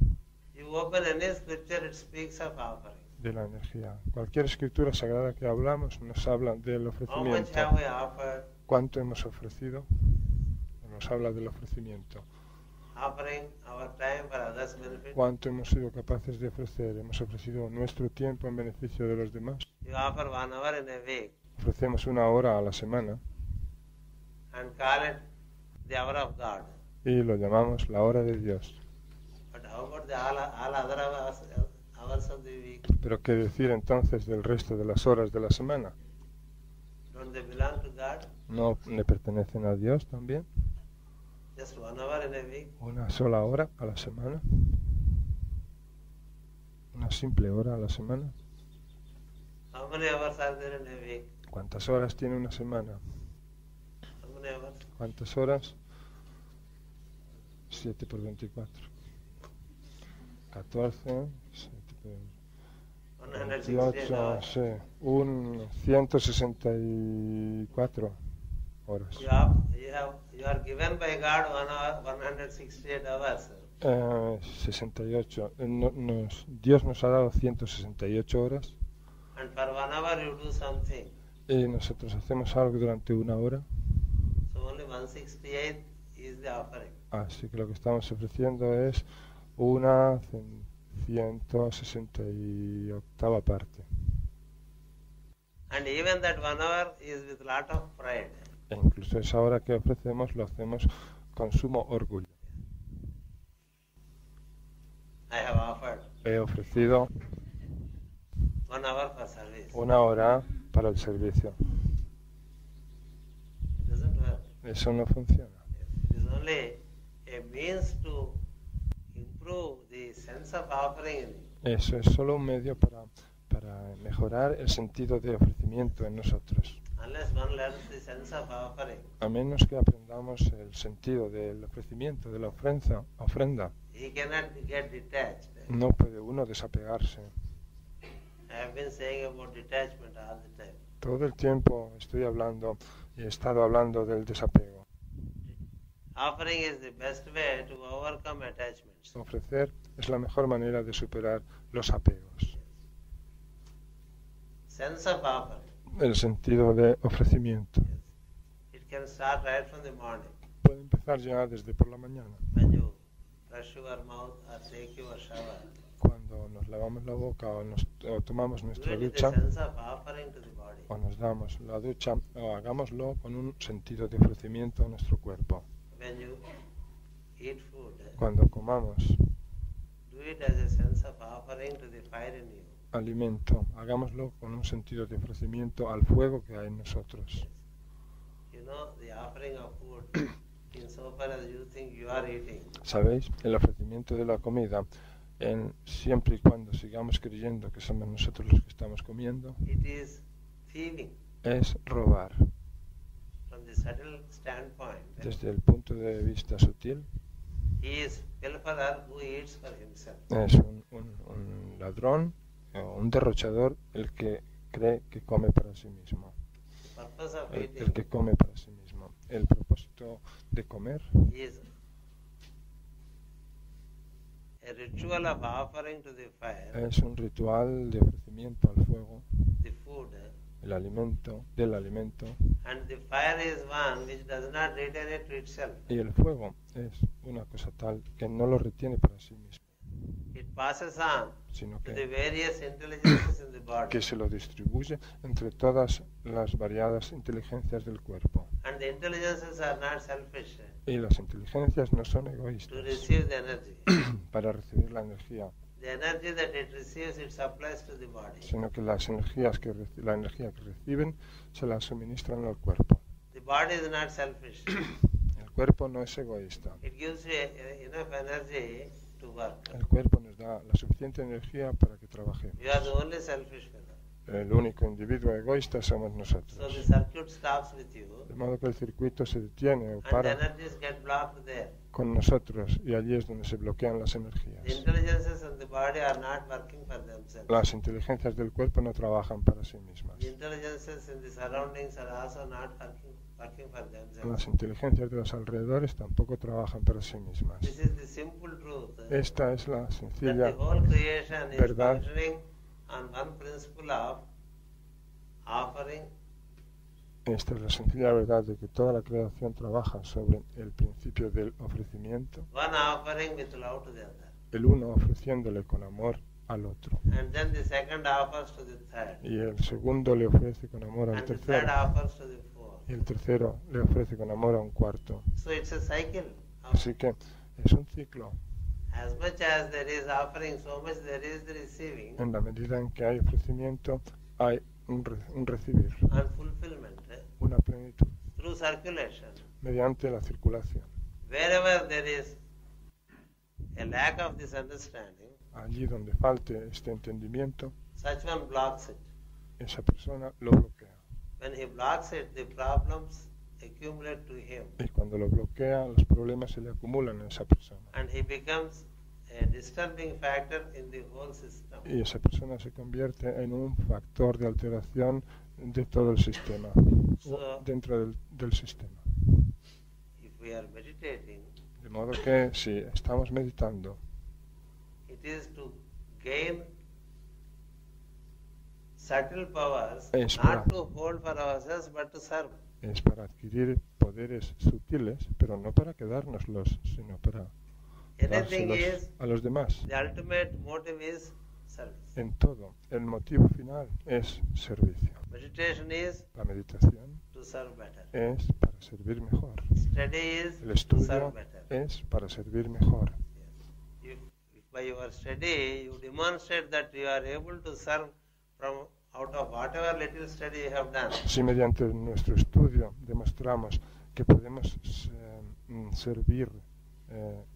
You open any scripture, it speaks of offering.
de la energía. Cualquier escritura sagrada que hablamos nos habla del
How much
ofrecimiento.
have we offered?
¿Cuánto hemos ofrecido? Nos habla del ofrecimiento.
Offering our time for others' benefit.
¿Cuánto hemos sido capaces de ofrecer? Hemos ofrecido nuestro tiempo en beneficio de los demás.
You offer 1 hour in a week
Ofrecemos 1 hora a la semana
and call it the hour of God.
y lo llamamos la hora de Dios.
But how about the all other hours of the week?
Pero ¿qué decir entonces del resto de las horas de la semana?
Don't they belong to God?
¿No le pertenecen a Dios también?
Just 1 hour in a week?
¿Una sola hora a la semana? ¿Una simple hora a la semana?
How many hours are there in a week?
¿Cuántas horas tiene una semana?
How many hours?
¿Cuántas horas? 7 por 24. 14, 7 por 28,
168 hours.
sí. 164 horas.
You are given by God 1 hour, 168 hours.
68. Dios nos ha dado 168 horas
And for 1 hour you do something.
y nosotros hacemos algo durante 1 hora.
So only 168 is the offering.
Así que lo que estamos ofreciendo es una 168ª parte.
And even that 1 hour is with lot of pride.
E incluso esa hora que ofrecemos lo hacemos con sumo orgullo.
I have offered
He ofrecido
1 hour for service.
1 hora para el servicio.
It doesn't work.
Eso no funciona.
It is only a means to improve the sense of offering in you.
Eso es solo un medio para mejorar el sentido de ofrecimiento en nosotros.
Unless one learns the sense of offering,
A menos que aprendamos el sentido del ofrecimiento, de la ofrenda,
he cannot get detached.
no puede uno desapegarse.
I have been saying about detachment all the time.
Todo el tiempo estoy hablando y he estado hablando del desapego.
Offering is the best way to overcome attachments.
Ofrecer es la mejor manera de superar los apegos.
Sense of offering.
El sentido de ofrecimiento
It can start right from the morning.
puede empezar ya desde por la mañana,
When you brush your mouth or take your shower,
cuando nos lavamos la boca o tomamos
do
nuestra
it with
ducha
a sense of offering to the body.
o nos damos la ducha o hagámoslo con un sentido de ofrecimiento a nuestro cuerpo.
When you eat food,
Cuando comamos
do it as a sense of offering to the fire in you.
alimento, hagámoslo con un sentido de ofrecimiento al fuego que hay en nosotros.
You know, the offering of food, insofar as you think you are eating,
¿Sabéis? El ofrecimiento de la comida, siempre y cuando sigamos creyendo que somos nosotros los que estamos comiendo,
it is thieving.
es robar.
From the subtle standpoint,
Desde el punto de vista sutil,
he is pilferer who eats for himself.
es un ladrón o un derrochador el que cree que come para sí mismo.
The purpose of
El
eating
que come para sí mismo. El propósito de comer
is a ritual of offering to the fire,
es un ritual de ofrecimiento al fuego,
the food,
del alimento,
and the fire is one which does not retain it to itself.
y el fuego es una cosa tal que no lo retiene para sí mismo.
it passes on
sino
to the
que,
various intelligences in the body.
que se lo distribuye entre todas las variadas inteligencias del cuerpo.
And the intelligences are not selfish
Y las inteligencias no son
to
egoístas
receive the energy.
para recibir la energía,
The energy that it receives, it supplies to the body.
sino que las energías la energía que reciben se la suministran al cuerpo.
The body is not selfish.
El cuerpo no es egoísta.
It gives you enough energy to work.
El cuerpo nos da la suficiente energía para que trabajemos.
You are the only selfish fellow.
El único individuo egoísta somos
So the
nosotros.
circuit stops with you,
De modo que el circuito se detiene o
and the
para
energies get blocked there.
con nosotros y allí es donde se bloquean las
The
energías.
intelligences in the body are not working for themselves.
Las inteligencias del cuerpo no trabajan para sí mismas.
The intelligences in the surroundings are also not working for themselves.
Las inteligencias de los alrededores tampoco trabajan para sí mismas.
This is the simple truth.
Esta es la
That the
sencilla
whole creation is
verdad.
functioning on one principle of offering
Esta es la sencilla verdad de que toda la creación trabaja sobre el principio del ofrecimiento,
one offering with love to the other.
el uno ofreciéndole con amor al otro,
And then the second offers to the third.
y el segundo le ofrece con amor al
And the third
tercero,
offers to the fourth.
y el tercero le ofrece con amor a un cuarto.
So it's a cycle.
Así que es un ciclo.
As much as there is offering, so much there is the receiving
En la medida en que hay ofrecimiento, hay un recibir,
and fulfillment
una plenitud,
through circulation.
mediante la circulación.
Wherever there is a lack of this understanding,
Allí donde falte este entendimiento,
such one blocks it.
esa persona lo bloquea.
When he blocks it, the problems accumulate to him,
Y cuando lo bloquea, los problemas se le acumulan a esa persona.
and he becomes a disturbing factor in the whole system.
Y esa persona se convierte en un factor de alteración de todo el sistema,
So-
dentro del sistema.
If we are meditating,
De modo que si estamos meditando,
it is to gain subtle powers,
Es
not
para-
to hold for ourselves, but to serve.
es para adquirir poderes sutiles, pero no para quedárnoslos, sino para
Anything
dárselos
is,
a los demás.
the ultimate motive is service.
En todo, el motivo final es servicio.
Meditation is
La meditación
to serve better.
es para servir mejor.
Study is
El
to serve
estudio
better.
es para servir mejor.
Yes. If by your study you demonstrate that you are able to serve from out of whatever little study you have done,
Si mediante nuestro estudio demostramos que podemos servir,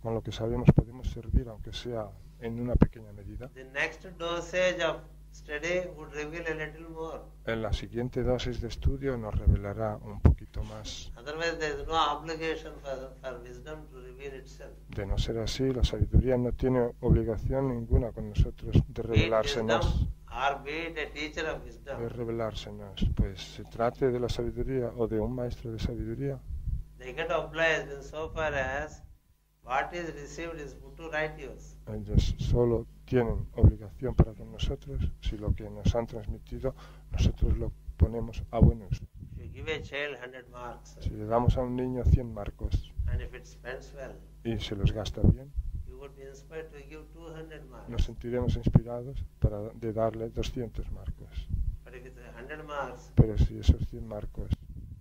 con lo que sabemos podemos servir, aunque sea en una pequeña medida,
the next dosage of study would reveal a little more.
en la siguiente dosis de estudio nos revelará un poquito más.
Otherwise, there is no obligation for wisdom to reveal itself.
De no ser así, la sabiduría no tiene obligación ninguna con nosotros de
Be it
revelársenos.
wisdom or be it a teacher of wisdom,
De revelársenos, pues se trate de la sabiduría o de un maestro de sabiduría,
they get obliged insofar as what is received is put to right use.
ellos solo tienen obligación para con nosotros si lo que nos han transmitido nosotros lo ponemos a buen uso.
If you give a child 100 marks
Si le damos a un niño 100 marcos
and if it spends well,
y se los gasta bien,
you would be inspired to give 200 marks.
nos sentiremos inspirados de darle 200 marcos.
But if it's 100 marks,
Pero si esos 100 marcos,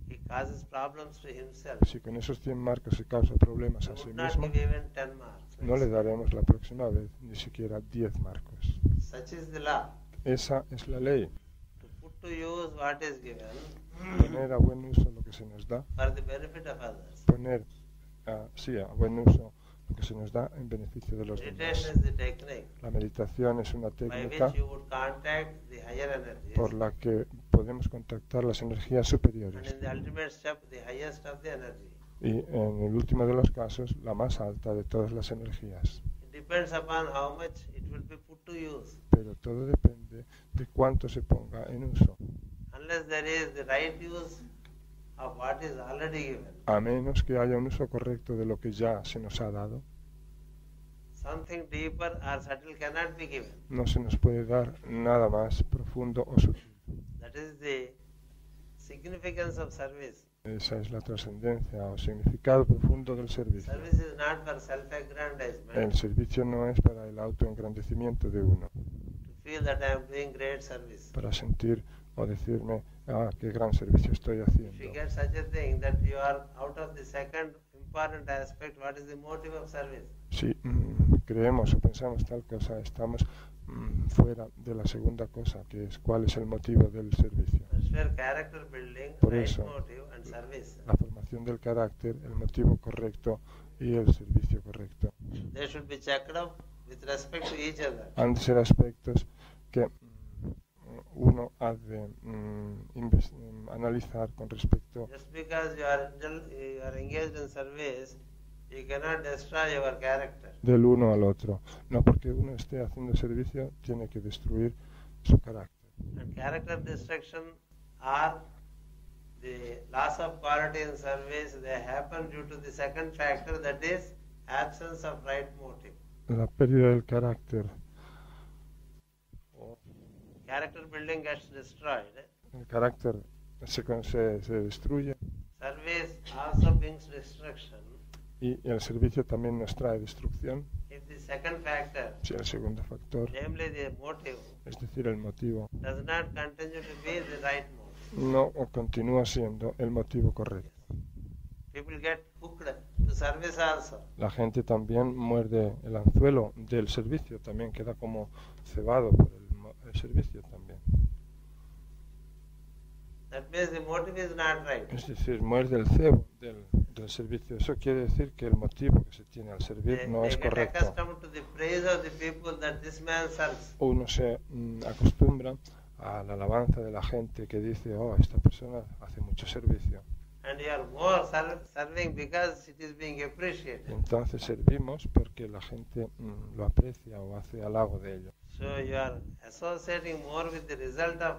he causes problems to himself.
si con esos 100 marcos se causa problemas
You
a sí
would not
mismo,
give even 10 marks.
no le daremos la próxima vez ni siquiera 10 marcos.
Such is the law.
Esa es la ley,
To put to use what is given
poner a buen uso lo que se nos da,
for the benefit of others.
poner a buen uso lo que se nos da en beneficio de los
Meditation
demás.
is the technique
La meditación es una
by
técnica
which you would contact the higher energies,
por la que podemos contactar las energías
and
superiores
in the ultimate step, the highest of the energy.
y en el último de los casos la más alta de todas las energías.
It depends upon how much it will be put to use.
Pero todo depende de cuánto se ponga en uso,
Unless there is the right use of what is already given,
a menos que haya un uso correcto de lo que ya se nos ha dado.
something deeper or subtle cannot be given.
No se nos puede dar nada más profundo o sutil.
That is the significance of service.
Esa es la trascendencia o significado profundo del servicio.
Service is not for self-aggrandizement.
El servicio no es para el autoengrandecimiento de uno,
To feel that I am doing great service.
para sentir o decirme, qué gran servicio estoy
If you
haciendo.
get such a thing that you are out of the second important aspect, what is the motive of service?
Si creemos o pensamos tal cosa, estamos fuera de la segunda cosa, que es cuál es el motivo del servicio.
That's where character building,
Por
right
eso,
motive and service.
La formación del carácter, el motivo correcto y el servicio correcto.
They should be checked up with respect to each other.
Han de ser aspectos que uno ha de analizar con respecto.
Just because you are engaged in service, you cannot destroy your character.
Del uno al otro. No porque uno esté haciendo servicio, tiene que destruir su carácter.
And character destruction or the loss of quality in service, they happen due to the second factor, that is absence of right motive.
La pérdida del carácter.
Character building gets destroyed.
El carácter se destruye
Service also brings destruction.
y el servicio también nos trae destrucción.
If the second factor,
Si el segundo factor,
namely the motive,
es decir, el motivo,
does not continue to be the right motive,
no continúa siendo el motivo correcto.
people get hooked to service also.
La gente también muerde el anzuelo del servicio, también queda como cebado por el servicio también.
That means the motive is not right.
Es decir, muerde el cebo del servicio. Eso quiere decir que el motivo que se tiene al servir no
They
es
get
correcto.
accustomed to the praise of the people that this man serves.
Uno se acostumbra a la alabanza de la gente que dice, esta persona hace mucho servicio.
And you are more serving because it is being appreciated.
Entonces servimos porque la gente lo aprecia o hace halago de ello.
So you are associating more with the result of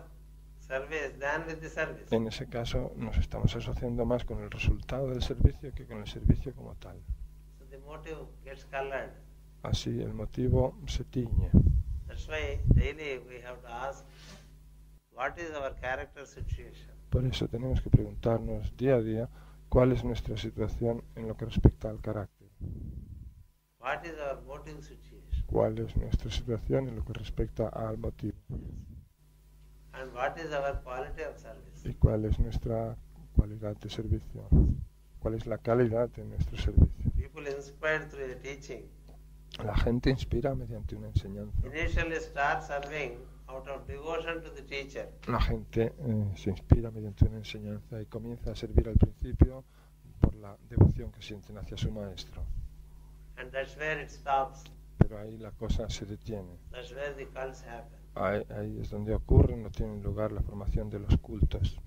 service than with the service.
En ese caso nos estamos asociando más con el resultado del servicio que con el servicio como tal.
So the motive gets colored.
Así el motivo se tiñe.
That's why daily we have to ask, what is our character situation?
Por eso tenemos que preguntarnos día a día cuál es nuestra situación en lo que respecta al carácter.
What is our motive situation?
¿Cuál es nuestra situación en lo que respecta al motivo?
And what is our quality of service?
¿Y cuál es nuestra cualidad de servicio? ¿Cuál es la calidad de nuestro servicio?
People inspired through a teaching
La gente inspira mediante una enseñanza.
initially start serving out of devotion to the teacher.
La gente se inspira mediante una enseñanza y comienza a servir al principio por la devoción que sienten hacia su maestro.
And that's where it stops.
Pero ahí la cosa se detiene.
That's where the cults happen.
Ahí es donde ocurre, no tiene lugar la formación de los cultos.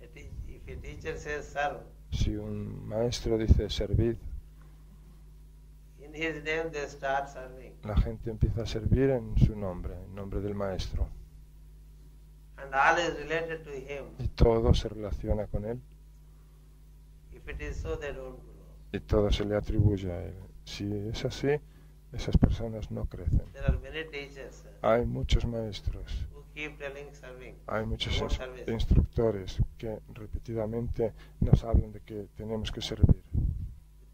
If a teacher says serve,
Si un maestro dice servid,
in his name they start serving.
la gente empieza a servir en su nombre, en nombre del maestro.
And all is related to him.
Y todo se relaciona con él
If it is so, they don't grow.
y todo se le atribuye a él. Si es así, esas personas no crecen.
There are many teachers
Hay muchos maestros,
who keep telling serving.
hay muchos
More service.
instructores que repetidamente nos hablan de que tenemos que servir.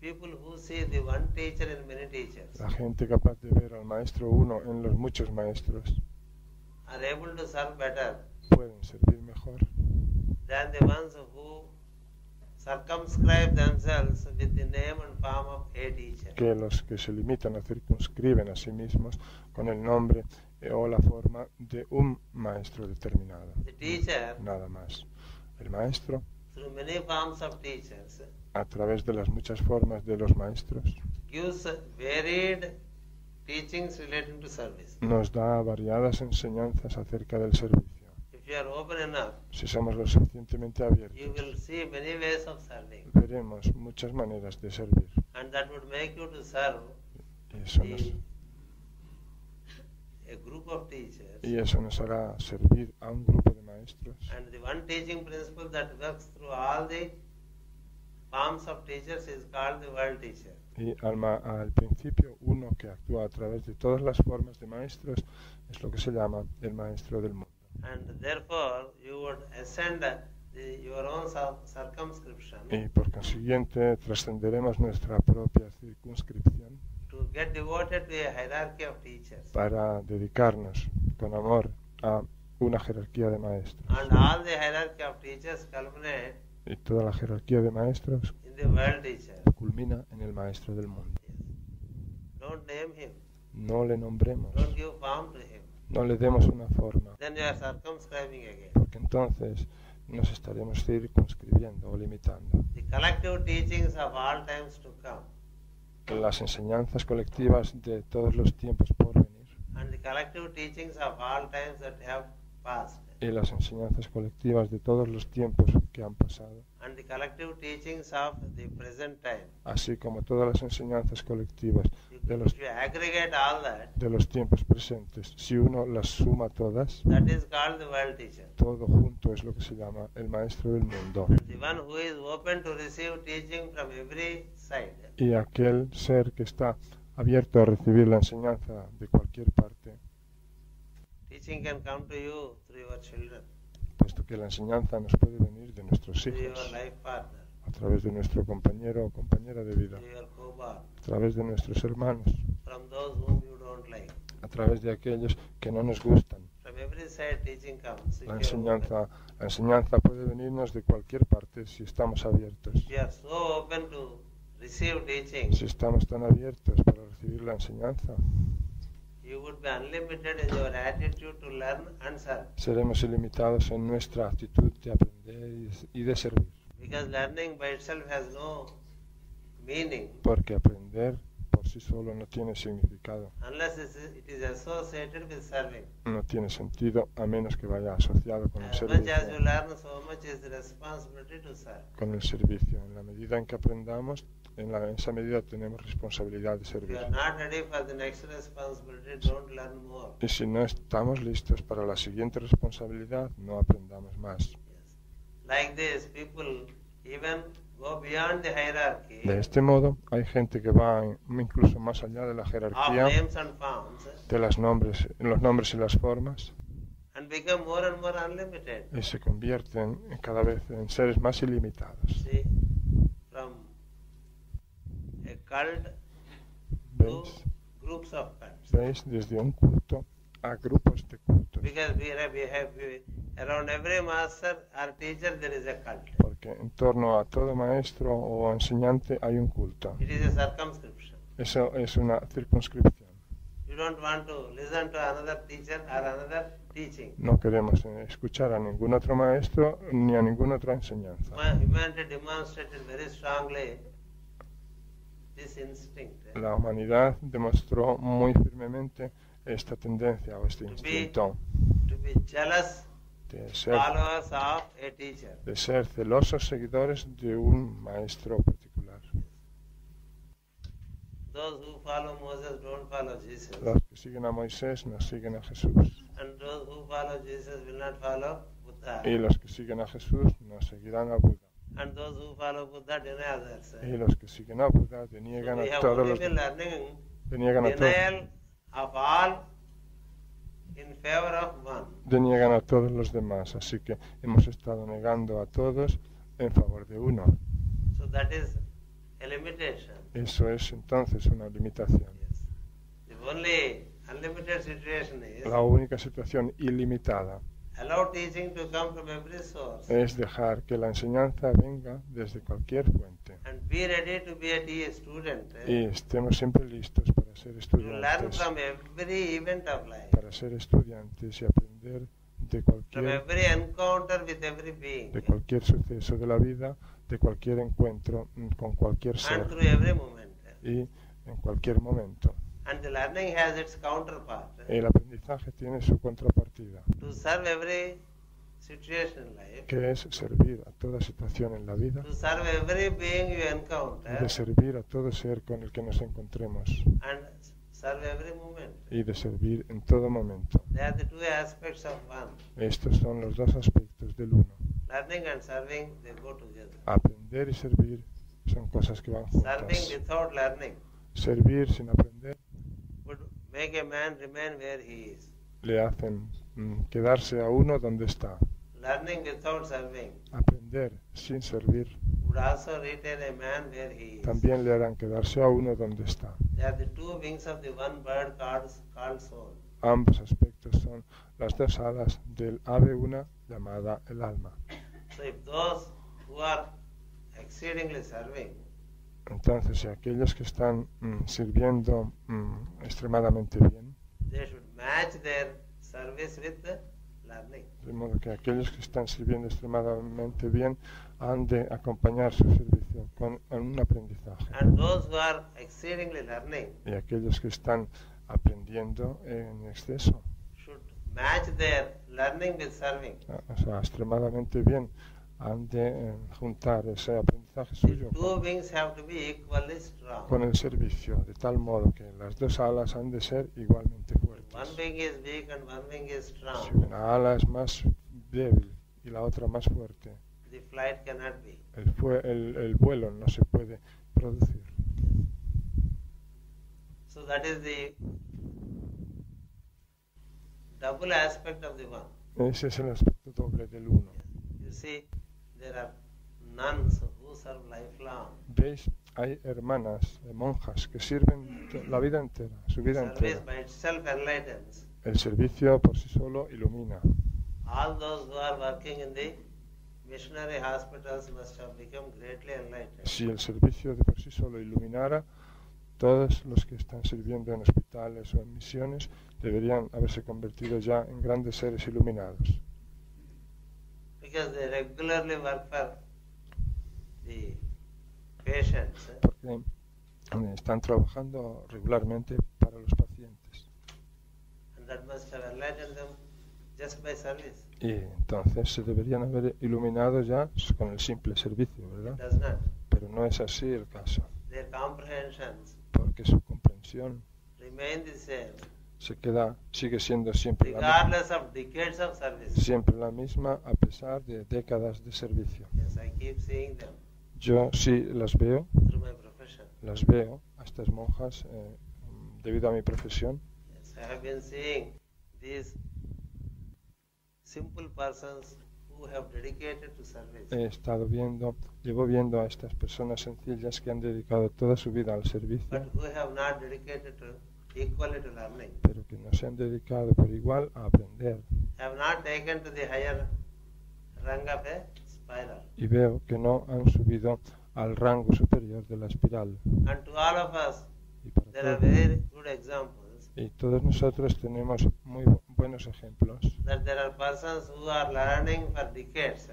People who see the one teacher in many teachers
La gente capaz de ver al maestro uno en los muchos maestros
are able to serve better
pueden servir mejor
than the ones who circumscribe themselves with the name and form of a teacher.
que los que se limitan a circunscriben a sí mismos con el nombre o la forma de un maestro determinado.
The teacher,
Nada más. El maestro,
through many forms of teachers,
a través de las muchas formas de los maestros,
gives varied teachings relating to service.
nos da variadas enseñanzas acerca del servicio.
If you are open enough,
Si somos lo suficientemente abiertos,
you will see many ways of serving,
veremos muchas maneras de servir.
and that would make you to serve
Y
a group of teachers.
eso nos hará servir a un grupo de maestros.
And the one teaching principle that works through all the forms of teachers is called the world teacher.
Y al principio, uno que actúa a través de todas las formas de maestros es lo que se llama el maestro del mundo.
And therefore, you would ascend your own circumscription
y por consiguiente trascenderemos nuestra propia circunscripción
to get devoted to a hierarchy of teachers.
para dedicarnos con amor a una jerarquía de maestros.
And all the hierarchy of teachers culminate
Y toda la jerarquía de maestros
in the world teacher.
culmina en el maestro del mundo.
Don't name him.
No le nombremos,
Don't give form to him.
no le demos una forma,
Then you are circumscribing again.
porque entonces nos estaremos circunscribiendo o limitando.
The collective teachings of all times to come
Las enseñanzas colectivas de todos los tiempos por venir
and the collective teachings of all times that have passed
y las enseñanzas colectivas de todos los tiempos que han pasado,
and the collective teachings of the present time.
así como todas las enseñanzas colectivas de
If you aggregate all that,
de los tiempos presentes, si uno las suma todas,
that is called the world teacher.
todo junto es lo que se llama el maestro del mundo.
The one who is open to receive teaching from every side.
Y aquel ser que está abierto a recibir la enseñanza de cualquier parte,
Teaching can come to you through your children,
puesto que la enseñanza nos puede venir de nuestros
through your
hijos,
life partner,
a través de nuestro compañero o compañera de vida,
through your co-born,
a través de nuestros hermanos,
from those whom you don't like.
a través de aquellos que no nos gustan.
From every side teaching comes. If
La
you are open.
enseñanza puede venirnos de cualquier parte si estamos abiertos.
If you are so open to receive teaching,
Si estamos tan abiertos para recibir la enseñanza,
you would be unlimited in your attitude to learn and serve.
seremos ilimitados en nuestra actitud de aprender y de servir.
Because learning by itself has no meaning
Porque aprender por sí solo no tiene significado,
unless it is associated with serving.
no tiene sentido a menos que vaya asociado con el
As much as you
servicio.
learn, so much is the responsibility to serve.
Con el servicio. En la medida en que aprendamos, en esa medida tenemos responsabilidad de
If you
servir.
are not ready for the next responsibility, don't learn more.
Y si no estamos listos para la siguiente responsabilidad, no aprendamos más.
Yes. Like this, people even go beyond the hierarchy
De este modo, hay gente que va incluso más allá de la
of
jerarquía
names and forms
de los nombres y las formas
and become more and more unlimited.
y se convierten cada vez en seres más ilimitados.
See, from a cult to
¿Veis?
groups of cults.
¿Veis? Desde un culto a grupos de cultos.
Because around every master or teacher there is a cult.
Porque en torno a todo maestro o enseñante hay un culto.
It is a circumscription.
Eso es una circunscripción.
You don't want to listen to another teacher or another teaching.
No queremos escuchar a ningún otro maestro ni a ninguna otra enseñanza.
Humanity demonstrated very strongly this instinct
La humanidad demostró muy firmemente esta tendencia o este instinto
to be jealous
de ser,
followers of a teacher.
de ser celosos seguidores de un maestro particular.
Those who follow Moses don't follow Jesus.
Los que siguen a Moisés no siguen a Jesús.
And those who follow Jesus will not follow Buddha.
Y los que siguen a Jesús no seguirán a Buda.
And those who follow Buddha deny others.
Y los que siguen a Buda
So
deniegan
we
a
have
todos
only
los
been learning
deniegan a todos,
denial of all in favor of one.
deniegan a todos los demás. Así que hemos estado negando a todos en favor de uno.
So that is a limitation.
Eso es entonces una limitación.
Yes. The only unlimited situation is
La única situación ilimitada
allow teaching to come from every source
es dejar que la enseñanza venga desde cualquier fuente
and be ready to be a student
y estemos siempre listos para ser
to learn
estudiantes,
from every event of life,
para ser estudiantes y aprender de
from
cualquier,
every encounter with every being,
de cualquier suceso de la vida, de cualquier encuentro con cualquier
and
ser
through every moment.
y en cualquier momento.
And the learning has its counterpart
El aprendizaje tiene su contrapartida,
to serve every situation in life,
que es servir a toda situación en la vida,
to serve every being you
y
encounter,
de servir a todo ser con el que nos encontremos,
and serve every moment.
y de servir en todo momento.
They are the two aspects of one.
Estos son los dos aspectos del uno.
Learning and serving, they go together.
Aprender y servir son cosas que van
Serving
juntas.
without learning
Servir sin aprender
would make a man remain where he is.
le hacen quedarse a uno donde está.
learning without serving
aprender sin servir,
would also retain a man where he is.
también le harán quedarse a uno donde está.
They are the two wings of the one bird called soul.
Ambos aspectos son las dos alas del ave una llamada el alma.
So if those who are exceedingly serving,
Entonces, si aquellos que están sirviendo extremadamente bien,
they should match their service with the learning.
de modo que aquellos que están sirviendo extremadamente bien han de acompañar su servicio con un aprendizaje.
And those who are exceedingly learning
Y aquellos que están aprendiendo en exceso,
should match their learning with serving.
o sea, extremadamente bien, han de juntar ese aprendizaje
The
suyo
two wings have to be equally strong.
con el servicio, de tal modo que las dos alas han de ser igualmente
One
fuertes.
wing is weak and one wing is
Si
strong.
una ala es más débil y la otra más fuerte,
The flight cannot be.
el vuelo no se puede producir.
So that is the double aspect of the one.
Ese es el aspecto doble del uno.
You see, there are nuns who serve lifelong.
¿Veis? Hay hermanas, monjas, que sirven la vida entera, su vida
Service
entera.
by itself enlightens.
El servicio por sí solo ilumina.
All those who are working in the missionary hospitals must have become greatly enlightened.
Si el servicio de por sí solo iluminara, todos los que están sirviendo en hospitales o en misiones deberían haberse convertido ya en grandes seres iluminados.
Because they regularly work for the patients.
Porque están trabajando regularmente para los pacientes.
And that must have enlightened them just by service.
Y entonces se deberían haber iluminado ya con el simple servicio,
It
¿verdad?
does not.
Pero no es así el caso,
Their comprehensions
porque su comprensión
remain the same,
sigue siendo siempre la
regardless of decades of service.
misma a pesar de décadas de servicio.
Yes, I keep seeing them
Yo sí las veo
through my profession.
a estas monjas debido a mi profesión.
Yes, I have been seeing these simple persons who have dedicated to service.
Llevo viendo a estas personas sencillas que han dedicado toda su vida al servicio,
But who have not dedicated to equally to learning,
pero que no se han dedicado por igual a aprender.
have not taken to the higher rung of a spiral.
Y veo que no han subido al rango superior de la espiral.
And to all of us,
Y, para
there are
todos,
very good examples
y todos nosotros tenemos muy buenos ejemplos
that there are persons who are learning for decades,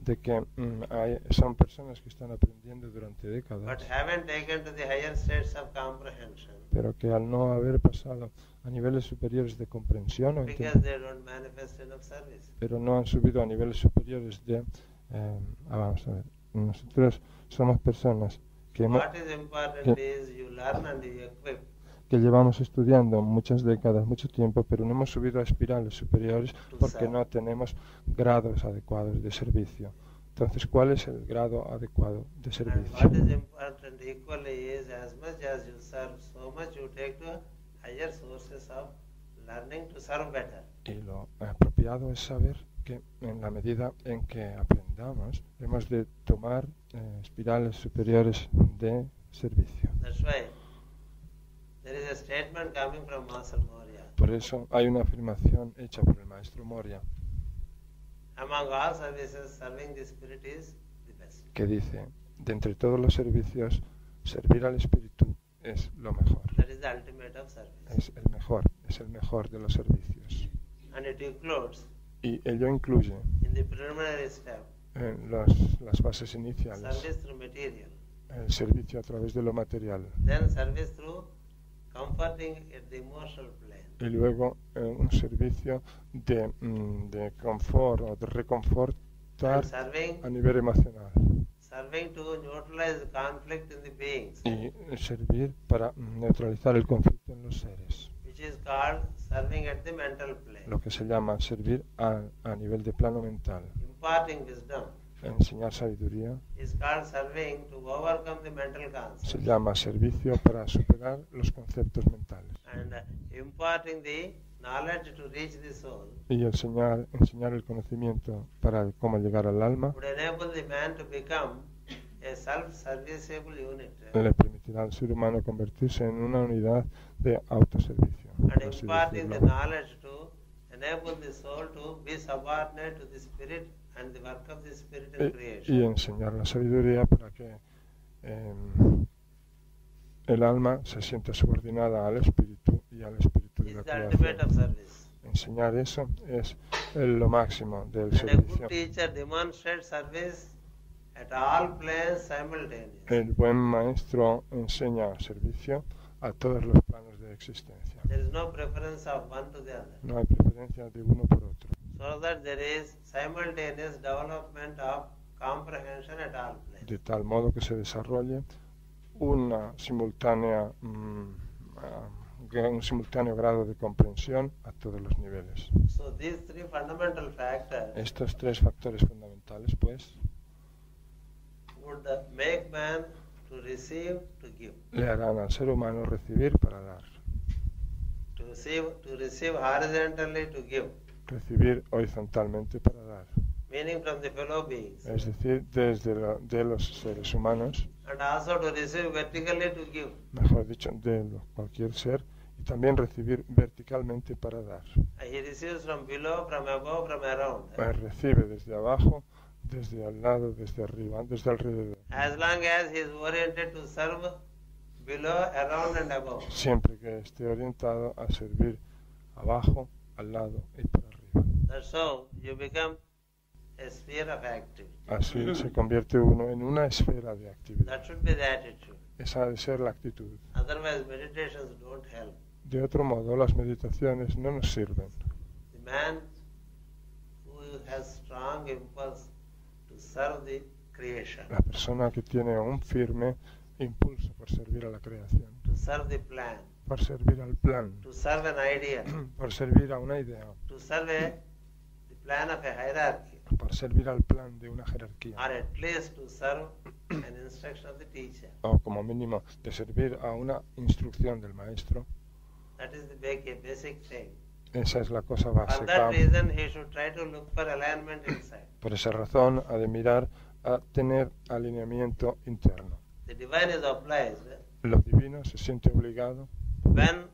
de que son personas que están aprendiendo durante
but
décadas,
haven't taken to the higher states of comprehension
pero que al no haber pasado a niveles superiores de comprensión,
because they don't manifest enough service.
pero no han subido a niveles superiores de... vamos a ver, nosotros somos personas que,
What is important is you learn and you equip.
que llevamos estudiando muchas décadas, mucho tiempo, pero no hemos subido a espirales superiores porque no tenemos grados adecuados de servicio. Entonces, ¿cuál es el grado adecuado de
And
servicio?
what is important equally is as much as you serve, so much you take to higher sources of learning to serve better.
Y lo apropiado es saber que en la medida en que aprendamos, hemos de tomar espirales superiores de servicio.
That's why there is a statement coming from Master Moria.
Por eso hay una afirmación hecha por el maestro Moria
Among all services, serving the Spirit is the best.
que dice, de entre todos los servicios, servir al espíritu es lo mejor.
That is the ultimate of service.
Es el mejor de los servicios.
And it includes,
Y ello incluye
in the preliminary step,
en las bases iniciales
service through material,
el servicio a través de lo material
then service through comforting at the emotional plane,
y luego un servicio de confort o de reconfortar
and serving
a nivel emocional
to neutralize the conflict in the beings,
y servir para neutralizar el conflicto en los seres,
which is called serving at the mental plane,
lo que se llama servir a nivel de plano mental,
imparting wisdom,
Enseñar sabiduría
is called serving to overcome the mental
se
concepts.
llama servicio para superar los conceptos mentales.
And imparting the knowledge to reach the soul
Y enseñar el conocimiento para cómo llegar al alma
would enable the man to become a self-serviceable unit.
le permitirá al ser humano convertirse en una unidad de autoservicio.
And
por así
imparting the
decirlo.
knowledge to enable the soul to be subordinate to the spirit and the work of the spirit in
Y
creation.
enseñar la sabiduría para que el alma se sienta subordinada al espíritu y al espíritu de
Is
la
the ultimate of
creación.
service.
Enseñar eso es lo máximo del
And a
servicio.
good teacher demonstrates service at all planes simultaneously.
El buen maestro enseña servicio a todos los planos de existencia.
There is no preference of one to the other.
No hay preferencia de uno por otro.
So that there is simultaneous development of comprehension at all planes.
De tal modo que se desarrolle una simultánea, un simultáneo grado de comprensión a todos los niveles.
So these three fundamental factors
Estos tres factores fundamentales, pues,
would make man to receive, to give.
le harán al ser humano recibir para dar.
To receive horizontally, to give.
Recibir horizontalmente para dar.
Meaning from the fellow beings.
Es decir, de los seres humanos,
And also to receive vertically, to give.
mejor dicho, cualquier ser, y también recibir verticalmente para dar.
He receives from below, from above, from around.
Recibe desde abajo, desde al lado, desde arriba, desde alrededor.
As long as he is oriented to serve below, around and above.
Siempre que esté orientado a servir abajo, al lado y por arriba.
That's how you become a sphere of activity.
Así se convierte uno en una esfera de actividad.
That should be the attitude.
Esa ha de ser la actitud.
Otherwise meditations don't help.
De otro modo, las meditaciones no nos sirven.
The man who has strong impulse to serve the creation,
La persona que tiene un firme impulso por servir a la creación,
to serve the plan,
por servir al plan,
to serve an idea,
por servir a una idea,
to serve the plan of a hierarchy,
por servir al plan de una jerarquía,
or at least to serve an instruction of the teacher.
o como mínimo de servir a una instrucción del maestro.
That is the basic thing.
Esa es la cosa
For
básica.
that reason, he should try to look for alignment inside.
Por esa razón, ha de mirar a tener alineamiento interno.
The divine is obliged
Lo divino se siente obligado
when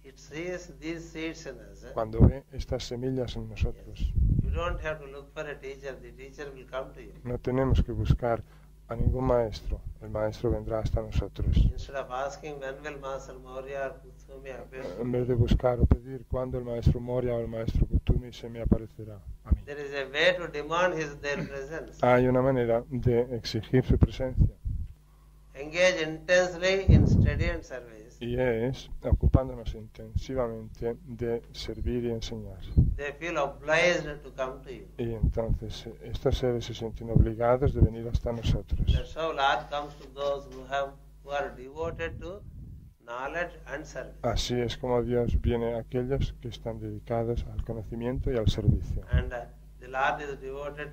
it sees these seeds in us.
cuando ve estas semillas en nosotros.
You don't have to look for a teacher, the teacher will come to you.
No tenemos que buscar a ningún maestro, el maestro vendrá hasta nosotros.
Instead of asking when will Master Maurya or Kutsumi appear,
En vez de buscar o pedir cuándo el maestro Moria o el maestro Kutumi se me aparecerá a mí.
there is a way to demand their presence.
Hay una manera de exigir su presencia
Engage intensely in study and service.
y es ocupándonos intensivamente de servir y enseñar.
They feel obliged to come to you.
Y entonces estos seres se sienten obligados de venir hasta nosotros.
That's how Lord comes to those who are devoted to knowledge and service.
Así es como Dios viene a aquellos que están dedicados al conocimiento y al servicio.
And the Lord is devoted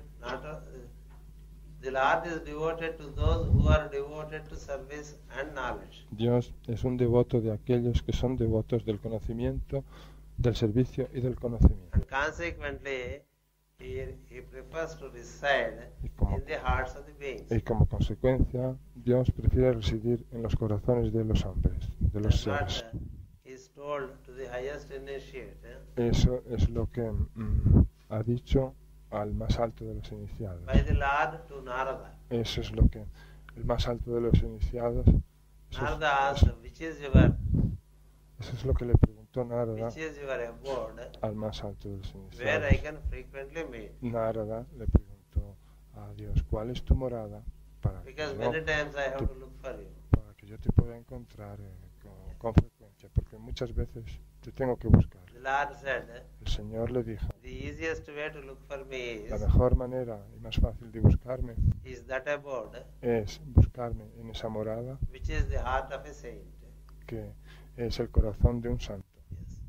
the Lord is devoted to those who are devoted to service and knowledge.
Dios es un devoto de aquellos que son devotos del conocimiento, del servicio y del conocimiento.
And consequently, he prefers to reside
Y como,
in the hearts of the beings.
y como consecuencia, Dios prefiere residir en los corazones de los hombres, de los
That's
seres.
what is told to the highest initiate.
Eso es lo que ha dicho al más alto de los iniciados.
By the Lord to Narada.
Eso es lo que el más alto de los iniciados.
Narada asked,
Eso es lo que le preguntó Narada
which is your abode,
al más alto de los
where I
iniciados.
can frequently meet.
Narada le preguntó a Dios, ¿cuál es tu morada
Because many times I have to look for you.
para que yo te pueda encontrar con frecuencia? Porque muchas veces te tengo que buscar.
The Lord said,
El Señor le dijo,
the easiest way to look for me
la mejor manera y más fácil de buscarme
is that abode,
es buscarme en esa morada
which is the heart of a saint,
que es el corazón de un santo
yes,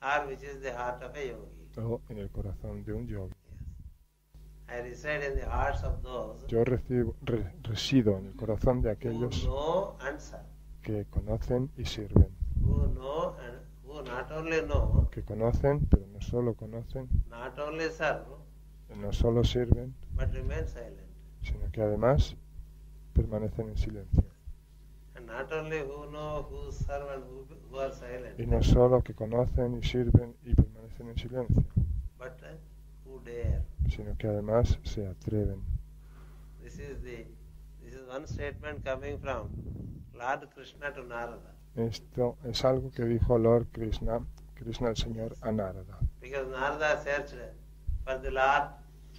or which is the heart of a yogi.
o en el corazón de un yogi.
Yes. I reside in the hearts of those
Yo resido en el corazón de
who
aquellos
know and serve,
que conocen y sirven.
who know and who not only know,
Que conocen, pero no solo conocen,
not only serve,
no solo sirven,
but remain silent.
sino que además permanecen en silencio.
And not only who know, who serve and who are silent,
Y no solo que conocen y sirven y permanecen en silencio,
but who dare.
sino que además se atreven.
This is one statement coming from Lord Krishna to Narada.
Esto es algo que dijo Lord Krishna el Señor a Narada.
Because Narada searched for the Lord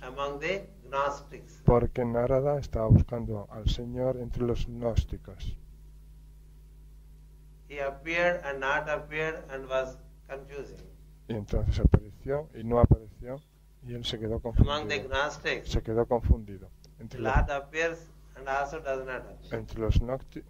among the Gnostics.
Porque Narada estaba buscando al Señor entre los gnósticos.
He appeared and not appeared and was confusing.
Y entonces apareció y no apareció y él se quedó
Among the
confundido.
Gnostics,
Se quedó confundido.
the
Entre los,
Lord appears and also does not appear.
entre los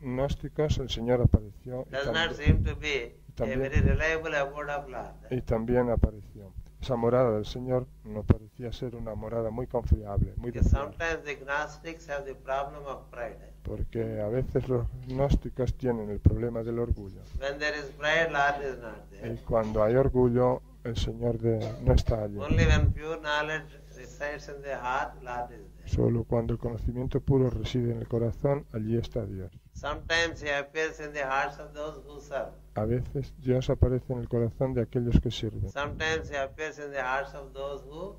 gnósticos el Señor apareció
Does not
y
seem to be a
también-
very reliable abode of Lord.
también apareció. Esa morada del Señor no parecía ser una morada muy confiable, muy de
Because
fiar.
sometimes the Gnostics have the problem of pride.
Porque a veces los gnósticos tienen el problema del orgullo.
When there is pride, Lord is not
Y
there.
cuando hay orgullo, el Señor no está allí.
Only when pure knowledge resides in the heart, Lord is there.
Solo cuando el conocimiento puro reside en el corazón, allí está Dios.
Sometimes He appears in the hearts of those who serve.
A veces Dios aparece en el corazón de aquellos que sirven.
Sometimes He appears in the hearts of those who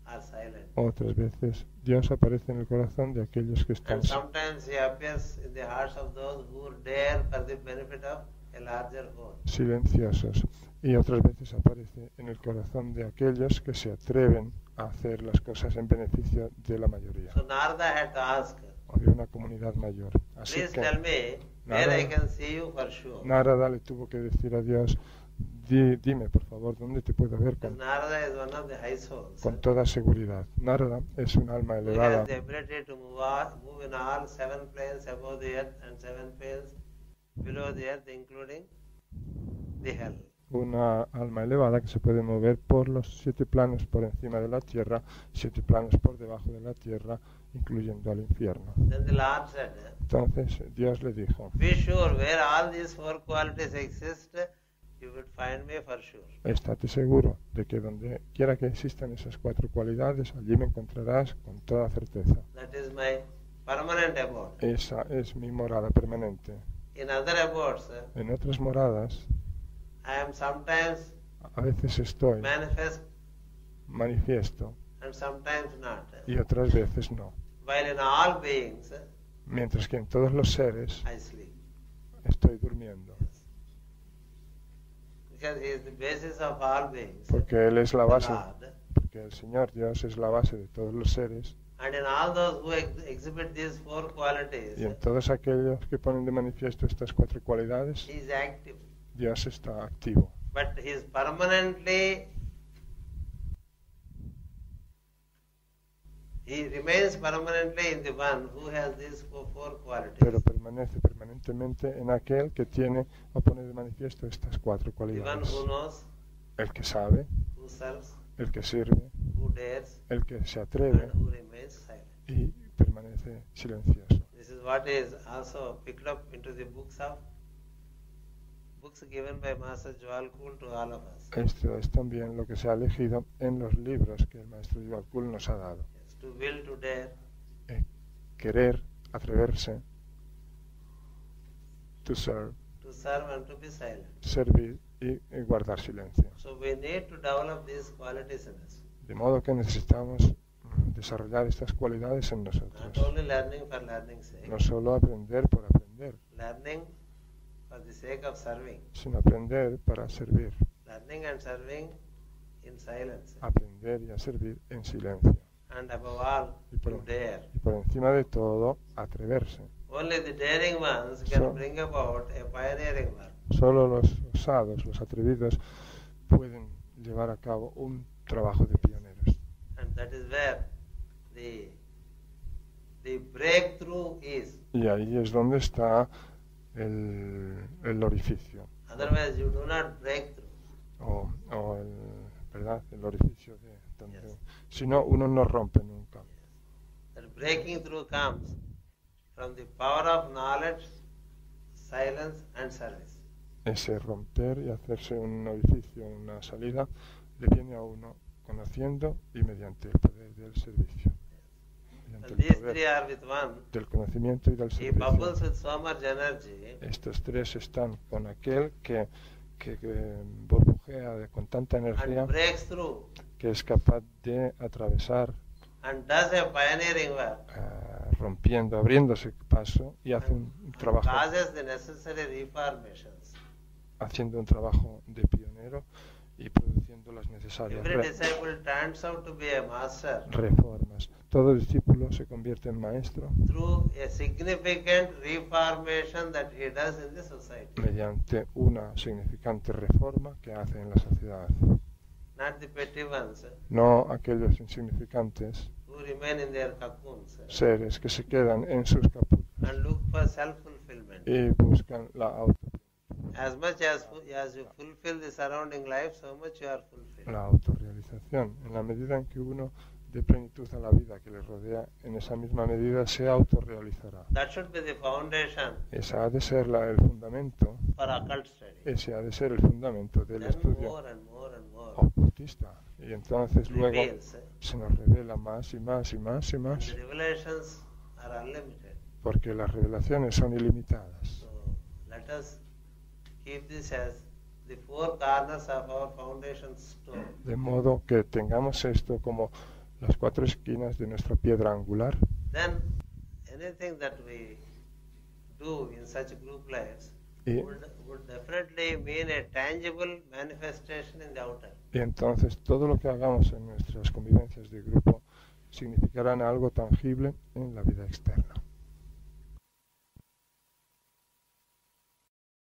are silent.
Otras veces Dios aparece en el corazón de aquellos que están
And sometimes He appears in the hearts of those who dare for the benefit of a larger whole.
silenciosos. Y otras veces aparece en el corazón de aquellos que se atreven a hacer las cosas en beneficio de la mayoría,
So Narada had to ask,
o de una comunidad mayor. Así
please
que
tell me where I can see you for sure.
Narada le tuvo que decir a Dios, dime por favor, ¿dónde te puedo ver
Because Narada is one of the high souls.
con toda seguridad? Narada es un alma
Who
elevada
has the ability to move in all 7 planes above the earth and 7 planes below the earth, including the hell.
una alma elevada que se puede mover por los 7 planos por encima de la tierra, 7 planos por debajo de la tierra, incluyendo al infierno.
Then the Lord said,
Entonces Dios le dijo,
be sure where all these 4 qualities exist, you will find me for sure.
estate seguro de que donde quiera que existan esas 4 cualidades, allí me encontrarás con toda certeza.
That is my permanent abode.
Esa es mi morada permanente.
In other abodes,
En otras moradas,
I am sometimes
a veces estoy manifiesto
and sometimes not.
y otras veces no.
While in all beings,
Mientras que en todos los seres
I sleep.
estoy durmiendo.
Because He is the basis of all beings.
Porque Él es la
the
base,
Lord.
porque el Señor Dios es la base de todos los seres.
And in all those who exhibit these 4 qualities,
Y en todos aquellos que ponen de manifiesto estas 4 cualidades,
He is active.
Dios está activo.
But He is permanently, He remains permanently in the one who has these 4 qualities.
Pero permanece permanentemente en aquel que tiene o pone de manifiesto estas 4
The one
cualidades.
who knows,
El que sabe,
who serves,
el que sirve,
who dares,
el que se atreve
and who remains silent.
y permanece silencioso.
This is what is also picked up into the books given by Master Jwalkul to all of us.
Esto es también lo que se ha elegido en los libros que el maestro Jwalkul nos ha dado.
Yes, to will, to dare,
Querer, atreverse, to serve,
and to be silent.
servir y guardar silencio.
So we need to develop these qualities in us.
De modo que necesitamos desarrollar estas cualidades en
Not
nosotros.
only learning for learning's sake,
No solo aprender por aprender,
learning for the sake of serving.
sino aprender para servir.
Learning and serving in silence.
Aprender y a servir en silencio.
And above all,
Y por,
to dare.
y por encima de todo, atreverse.
Only the daring ones can
So-
bring about a pioneering work.
Solo los osados, los atrevidos, pueden llevar a cabo un trabajo de pioneros.
And that is where the breakthrough is.
Y ahí es donde está el orificio,
Otherwise, you do not break through.
o el, ¿verdad? El orificio de donde...
Yes.
Si no, uno no rompe nunca.
That breaking through comes from the power of knowledge, silence and service.
Ese romper y hacerse un orificio, una salida, le viene a uno conociendo y mediante el poder del servicio. Mediante
And
el
these
poder
three are with one.
del conocimiento y del
He bubbles
servicio.
with so much energy
Estos tres están con aquel que burbujea con tanta energía
and breaks through
que es capaz de atravesar,
and does a pioneering work
rompiendo, abriéndose paso y hace un trabajo,
causes the necessary reformations.
haciendo un trabajo de pionero y produciendo las necesarias
Every disciple turns out to be a master
reformas. Todo discípulo se convierte en maestro
through a significant reformation that he does in the society.
mediante una significante reforma que hace en la sociedad.
Not the petty ones
No aquellos insignificantes
who remain in their cocoons
seres que se quedan en sus capullos
and look for self-fulfillment.
y buscan la
As much as you fulfill the surrounding life, so much you are fulfilled.
autorrealización. En la medida en que uno dé plenitud a la vida que le rodea, en esa misma medida se autorrealizará.
That should be the foundation
Esa ha de ser el fundamento,
for occult study.
ese ha de ser el fundamento del
Then
estudio
more and more and more
ocultista. Y entonces luego
reveals.
se nos revela más y más y más y
And
más,
the revelations are unlimited.
porque las revelaciones son ilimitadas.
So let us keep this as the four corners of our foundation stone.
De modo que tengamos esto como las cuatro esquinas de nuestra piedra angular.
Then anything that we do in such group lives
Y,
would definitely mean a tangible manifestation in the outer.
y entonces todo lo que hagamos en nuestras convivencias de grupo significarán algo tangible en la vida externa.